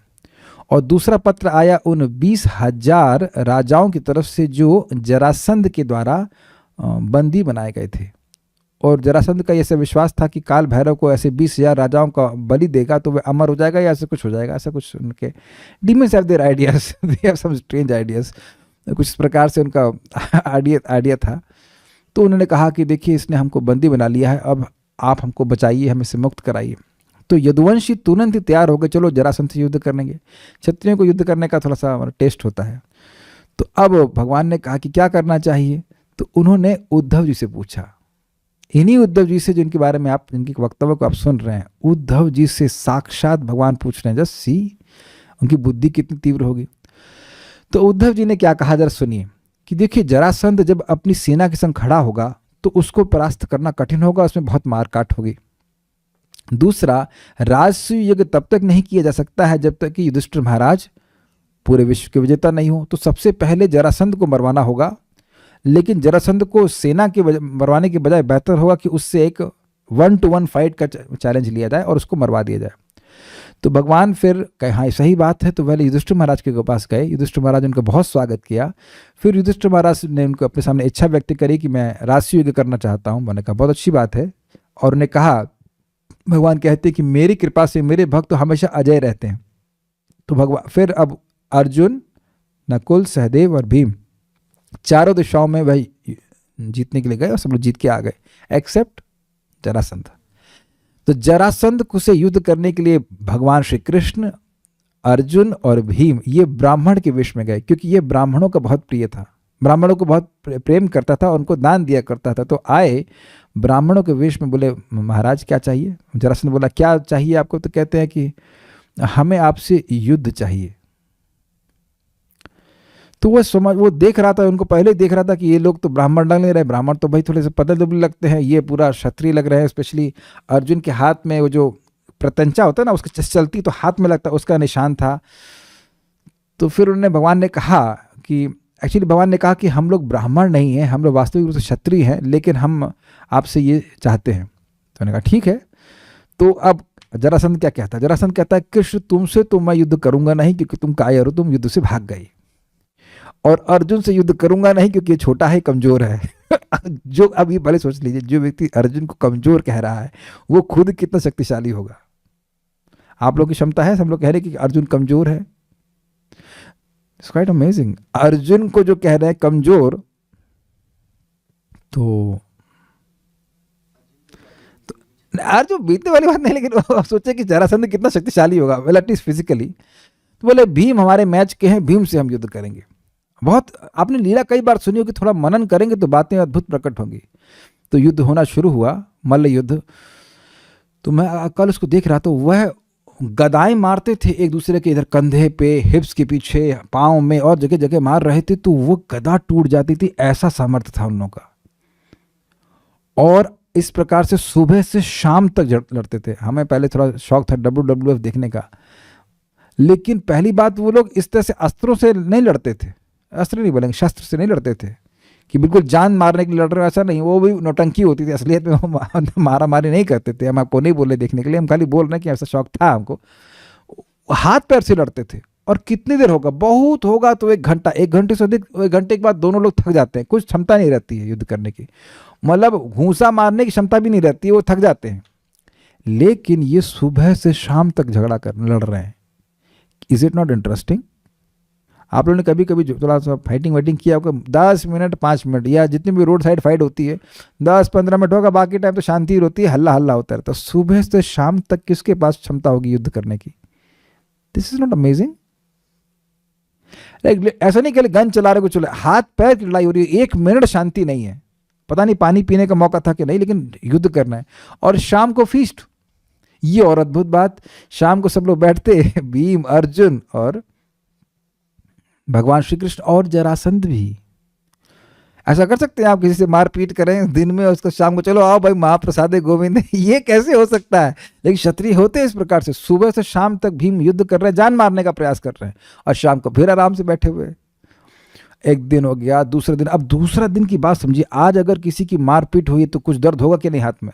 और दूसरा पत्र आया उन 20,000 राजाओं की तरफ से जो जरासंध के द्वारा बंदी बनाए गए थे। और जरासंध का ऐसा विश्वास था कि काल भैरव को ऐसे 20,000 राजाओं का बलि देगा तो वह अमर हो जाएगा, या ऐसा कुछ हो जाएगा। ऐसा कुछ उनके demons have their ideas, they have some strange ideas. कुछ इस प्रकार से उनका आइडिया था। तो उन्होंने कहा कि देखिए, इसने हमको बंदी बना लिया है, अब आप हमको बचाइए, हमें से मुक्त कराइए। तो यदुवंशी तुरंत ही तैयार हो गए, चलो जरासंध से युद्ध करेंगे। क्षत्रियों को युद्ध करने का थोड़ा सा टेस्ट होता है। तो अब भगवान ने कहा कि क्या करना चाहिए। तो उन्होंने उद्धव जी से पूछा, इन्हीं उद्धव जी से जिनके बारे में आप, जिनके वक्तव्य को आप सुन रहे हैं, उद्धव जी से साक्षात भगवान पूछ रहे हैं। जस्ट सी उनकी बुद्धि कितनी तीव्र होगी। तो उद्धव जी ने क्या कहा, जरा सुनिए कि देखिए, जरासंध जब अपनी सेना के संग खड़ा होगा तो उसको परास्त करना कठिन होगा, उसमें बहुत मारकाट होगी। दूसरा, राजसूय यज्ञ तब तक नहीं किया जा सकता है जब तक कि युधिष्ठिर महाराज पूरे विश्व के विजेता नहीं हो। तो सबसे पहले जरासंध को मरवाना होगा, लेकिन जरासंध को सेना के मरवाने के बजाय बेहतर होगा कि उससे एक 1-to-1 फाइट का चैलेंज लिया जाए और उसको मरवा दिया जाए। तो भगवान फिर कहे हाँ सही बात है। तो पहले युधिष्ठिर महाराज के पास गए, युधिष्ठिर महाराज उनका बहुत स्वागत किया। फिर युधिष्ठिर महाराज ने उनको अपने सामने इच्छा व्यक्त करी कि मैं राजसूय यज्ञ करना चाहता हूँ। मैंने कहा बहुत अच्छी बात है। और उन्हें कहा, भगवान कहते हैं कि मेरी कृपा से मेरे भक्त तो हमेशा अजय रहते हैं। तो भगवान फिर अब अर्जुन, नकुल, सहदेव और भीम चारों दिशाओं में वही जीतने के लिए गए और सब लोग जीत के आ गए, एक्सेप्ट जरासंध। तो जरासंध से युद्ध करने के लिए भगवान श्री कृष्ण, अर्जुन और भीम ये ब्राह्मण के वेश में गए, क्योंकि ये ब्राह्मणों का बहुत प्रिय था, ब्राह्मणों को बहुत प्रेम करता था, उनको दान दिया करता था। तो आए ब्राह्मणों के वेश में, बोले महाराज क्या चाहिए। जरासंध बोला क्या चाहिए आपको। तो कहते हैं कि हमें आपसे युद्ध चाहिए। तो वो देख रहा था, उनको पहले ही देख रहा था कि ये लोग तो ब्राह्मण लग नहीं रहे, ब्राह्मण तो भाई थोड़े से पतले दुबले लगते हैं, ये पूरा क्षत्रिय लग रहे हैं। स्पेशली अर्जुन के हाथ में वो जो प्रत्यंचा होता है ना, उसकी चलती तो हाथ में लगता, उसका निशान था। तो फिर उन्होंने भगवान ने कहा कि एक्चुअली भगवान ने कहा कि हम लोग ब्राह्मण नहीं हैं, हम लोग वास्तविक रूप से क्षत्रिय हैं, लेकिन हम आपसे ये चाहते हैं। तो उन्होंने कहा ठीक है। तो अब जरासंध क्या कहता है? जरासंध कहता है कृष्ण तुमसे तो मैं युद्ध करूंगा नहीं, क्योंकि तुम कायर हो, तुम युद्ध से भाग गई। और अर्जुन से युद्ध करूंगा नहीं, क्योंकि ये छोटा है, कमजोर है। जो अब ये भले सोच लीजिए, जो व्यक्ति अर्जुन को कमजोर कह रहा है वो खुद कितना शक्तिशाली होगा। आप लोग की क्षमता है, हम लोग कह रहे हैं कि अर्जुन कमजोर है। It's quite amazing. अर्जुन को जो कह रहे हैं कमजोर, तो अर्जुन बीतने वाली बात नहीं, लेकिन आप सोचे कि जरासंध कितना शक्तिशाली होगा, वेल एटलीस्ट फिजिकली। तो बोले भीम हमारे मैच के हैं, भीम से हम युद्ध करेंगे। बहुत आपने लीला कई बार सुनी हो कि थोड़ा मनन करेंगे तो बातें अद्भुत प्रकट होंगी। तो युद्ध होना शुरू हुआ, मल्ल युद्ध। तो मैं कल उसको देख रहा, तो वह गदाएं मारते थे एक दूसरे के, इधर कंधे पे, हिप्स के पीछे, पाँव में और जगह जगह मार रहे थे। तो वो गदा टूट जाती थी, ऐसा सामर्थ्य था उन लोगों का। और इस प्रकार से सुबह से शाम तक लड़ते थे। हमें पहले थोड़ा शौक था WWF देखने का, लेकिन पहली बात वो लोग इस तरह से अस्त्रों से नहीं लड़ते थे, अस्त्र नहीं बोलेंगे, शस्त्र से नहीं लड़ते थे कि बिल्कुल जान मारने के लिए लड़ रहे हो, ऐसा नहीं। वो भी नौटंकी होती थी, असलियत में वो मारा मारी नहीं करते थे। हम आपको नहीं बोले देखने के लिए, हम खाली बोल रहे हैं कि ऐसा शौक था हमको। हाथ पैर से लड़ते थे। और कितनी देर होगा, बहुत होगा तो 1 घंटा, 1 घंटे से अधिक। 1 घंटे के बाद दोनों लोग थक जाते हैं, कुछ क्षमता नहीं रहती है युद्ध करने की, मतलब घूंसा मारने की क्षमता भी नहीं रहती है, वो थक जाते हैं। लेकिन ये सुबह से शाम तक झगड़ा कर लड़ रहे हैं। Is it not interesting? आप लोगों ने कभी कभी थोड़ा सा फाइटिंग वाइटिंग किया होगा, 10 मिनट 5 मिनट, या जितनी भी रोड साइड फाइट होती है 10-15 मिनट होगा, बाकी टाइम तो शांति होती है, हल्ला हल्ला होता रहता है। सुबह से शाम तक किसके पास क्षमता होगी युद्ध करने की? This is not amazing? ऐसा नहीं कि गन चला रहे को चले, हाथ पैर की लड़ाई हो रही है, 1 मिनट शांति नहीं है। पता नहीं पानी पीने का मौका था कि नहीं, लेकिन युद्ध करना है। और शाम को फीस्ट। ये और अद्भुत बात, शाम को सब लोग बैठते, भीम, अर्जुन और भगवान श्री कृष्ण और जरासंध भी। ऐसा कर सकते हैं आप, किसी से मारपीट करें दिन में, उसको शाम को चलो आओ भाई महाप्रसादे गोविंद, ये कैसे हो सकता है? लेकिन क्षत्रिय होते हैं इस प्रकार से, सुबह से शाम तक भीम युद्ध कर रहे हैं, जान मारने का प्रयास कर रहे हैं, और शाम को फिर आराम से बैठे हुए। एक दिन हो गया, दूसरे दिन, अब दूसरा दिन की बात समझिए। आज अगर किसी की मारपीट हुई तो कुछ दर्द होगा कि नहीं हाथ में?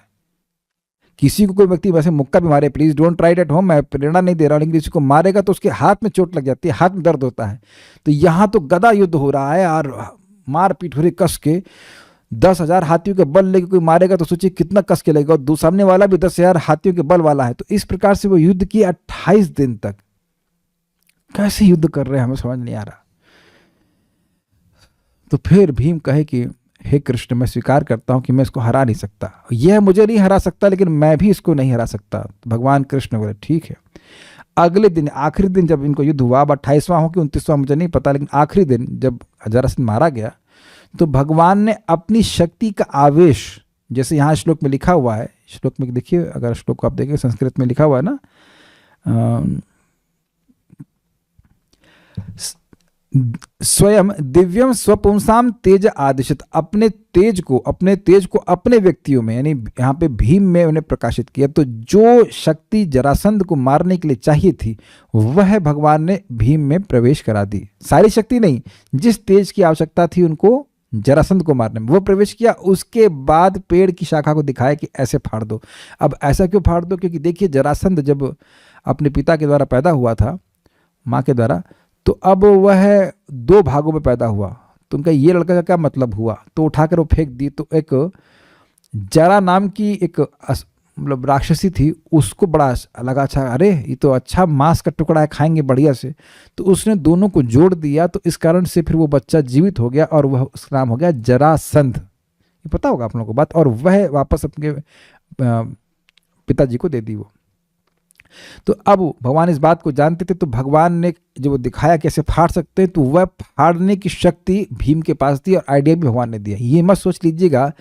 किसी को कोई व्यक्ति वैसे मुक्का भी मारे, please don't try it at home, मैं प्रेरणा नहीं दे रहा हूं, लेकिन किसी को मारेगा तो उसके हाथ में चोट लग जाती है, हाथ में दर्द होता है। तो यहाँ तो गदा युद्ध हो रहा है और मारपीट हो रही कस के। 10,000 हाथियों के बल लेके कोई मारेगा तो सोचिए कितना कस के लगेगा, और सामने वाला भी 10,000 हाथियों के बल वाला है। तो इस प्रकार से वो युद्ध किया 28 दिन तक। कैसे युद्ध कर रहे हैं हमें समझ नहीं आ रहा। तो फिर भीम कहे कि हे कृष्ण, मैं स्वीकार करता हूं कि मैं इसको हरा नहीं सकता, यह मुझे नहीं हरा सकता, लेकिन मैं भी इसको नहीं हरा सकता। तो भगवान कृष्ण बोले ठीक है। अगले दिन, आखिरी दिन जब इनको युद्ध हुआ, अब 28वां हो कि 29वां मुझे नहीं पता, लेकिन आखिरी दिन जब जरासंध मारा गया, तो भगवान ने अपनी शक्ति का आवेश, जैसे यहाँ श्लोक में लिखा हुआ है, श्लोक में देखिए, अगर श्लोक को आप देखें संस्कृत में लिखा हुआ है ना, स्वयं दिव्यम स्वपुंसाम तेज आदिशत, अपने तेज को अपने व्यक्तियों में, यानी यहाँ पे भीम में उन्हें प्रकाशित किया। तो जो शक्ति जरासंध को मारने के लिए चाहिए थी वह भगवान ने भीम में प्रवेश करा दी। सारी शक्ति नहीं, जिस तेज की आवश्यकता थी उनको जरासंध को मारने में, वो प्रवेश किया। उसके बाद पेड़ की शाखा को दिखाया कि ऐसे फाड़ दो। अब ऐसा क्यों फाड़ दो? क्योंकि देखिए जरासंध जब अपने पिता के द्वारा पैदा हुआ था, माँ के द्वारा, तो अब वह 2 भागों में पैदा हुआ। तो उनका ये लड़का का क्या मतलब हुआ? तो उठाकर वो फेंक दी। तो एक जरा नाम की एक मतलब राक्षसी थी, उसको बड़ा लगा, अच्छा अरे ये तो अच्छा मांस का टुकड़ा है, खाएंगे बढ़िया से। तो उसने दोनों को जोड़ दिया। तो इस कारण से फिर वो बच्चा जीवित हो गया और वह उसका नाम हो गया जरासंध। ये पता होगा आप लोगों को बात। और वह वापस अपने पिताजी को दे दी वो। तो अब भगवान इस बात को जानते थे, तो भगवान ने जो दिखाया कैसे फाड़ सकते हैं, तो वह फाड़ने की शक्ति भीम के पास थी और आइडिया भी भगवान ने दिया। ये मत सोच लीजिएगा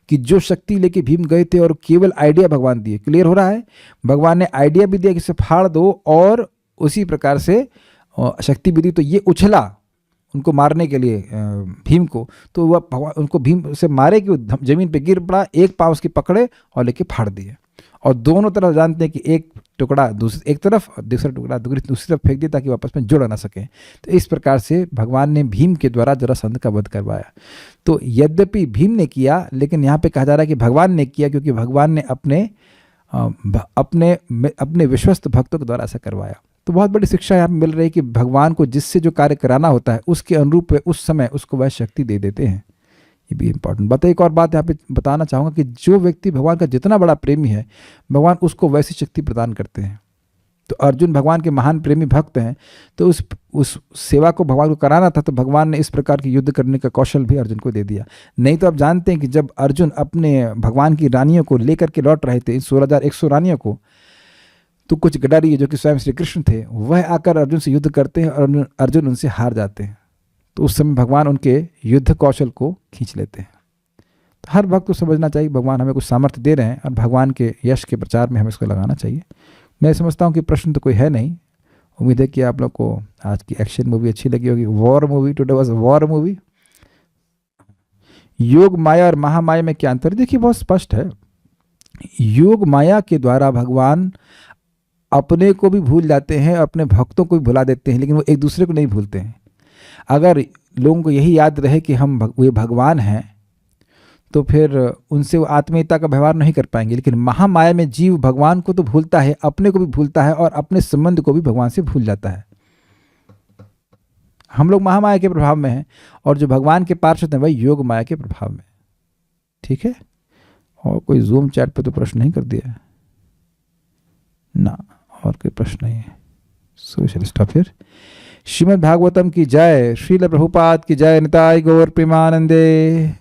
कि जो शक्ति लेके भीम गए थे और केवल आइडिया भगवान दिए। क्लियर हो रहा है? भगवान ने आइडिया भी दिया कि इसे फाड़ दो, और उसी प्रकार से शक्ति विधि, तो ये उछला उनको मारने के लिए भीम को, तो वह भगवान उनको भीम से मारे कि वो जमीन पे गिर पड़ा, एक पाँव उसकी पकड़े और लेके फाड़ दिए, और दोनों तरफ जानते हैं कि एक टुकड़ा एक तरफ और दूसरा टुकड़ा दूसरी तरफ फेंक दिया ताकि वापस में जुड़ ना सके। तो इस प्रकार से भगवान ने भीम के द्वारा जरासंध का वध करवाया। तो यद्यपि भीम ने किया, लेकिन यहाँ पे कहा जा रहा है कि भगवान ने किया, क्योंकि भगवान ने अपने विश्वस्त भक्तों के द्वारा ऐसा करवाया। तो बहुत बड़ी शिक्षा यहाँ पे मिल रही है कि भगवान को जिससे जो कार्य कराना होता है उसके अनुरूप उस समय उसको वह शक्ति दे देते हैं। ये भी इंपॉर्टेंट बात है। एक और बात यहाँ पे बताना चाहूँगा कि जो व्यक्ति भगवान का जितना बड़ा प्रेमी है, भगवान उसको वैसी शक्ति प्रदान करते हैं। तो अर्जुन भगवान के महान प्रेमी भक्त हैं, तो उस सेवा को भगवान को कराना था, तो भगवान ने इस प्रकार की युद्ध करने का कौशल भी अर्जुन को दे दिया। नहीं तो आप जानते हैं कि जब अर्जुन अपने भगवान की रानियों को लेकर के लौट रहे थे, 16,100 रानियों को, तो कुछ गडारी जो कि स्वयं श्री कृष्ण थे, वह आकर अर्जुन से युद्ध करते हैं और अर्जुन उनसे हार जाते हैं। तो उस समय भगवान उनके युद्ध कौशल को खींच लेते हैं। तो हर वक्त को समझना चाहिए भगवान हमें कुछ सामर्थ्य दे रहे हैं और भगवान के यश के प्रचार में हमें इसको लगाना चाहिए। मैं समझता हूँ कि प्रश्न तो कोई है नहीं। उम्मीद है कि आप लोग को आज की एक्शन मूवी अच्छी लगी होगी। War movie, today was war movie. योग माया और महामाया में क्या अंतर? देखिए बहुत स्पष्ट है। योग माया के द्वारा भगवान अपने को भी भूल जाते हैं, अपने भक्तों को भी भुला देते हैं, लेकिन वो एक दूसरे को नहीं भूलते हैं। अगर लोगों को यही याद रहे कि हम वे भगवान हैं, तो फिर उनसे वो आत्मीयता का व्यवहार नहीं कर पाएंगे। लेकिन महामाया में जीव भगवान को तो भूलता है, अपने को भी भूलता है और अपने संबंध को भी भगवान से भूल जाता है। हम लोग महामाया के प्रभाव में हैं और जो भगवान के पार्षद हैं वही योग माया के प्रभाव में। ठीक है। और कोई जूम चैट पे तो प्रश्न नहीं कर दिया ना, और कोई प्रश्न नहीं है। सो शैल स्टॉप हियर। श्रीमद् भागवतम की जय। श्रील प्रभुपाद की जय। निताय गौर प्रेमानंदे।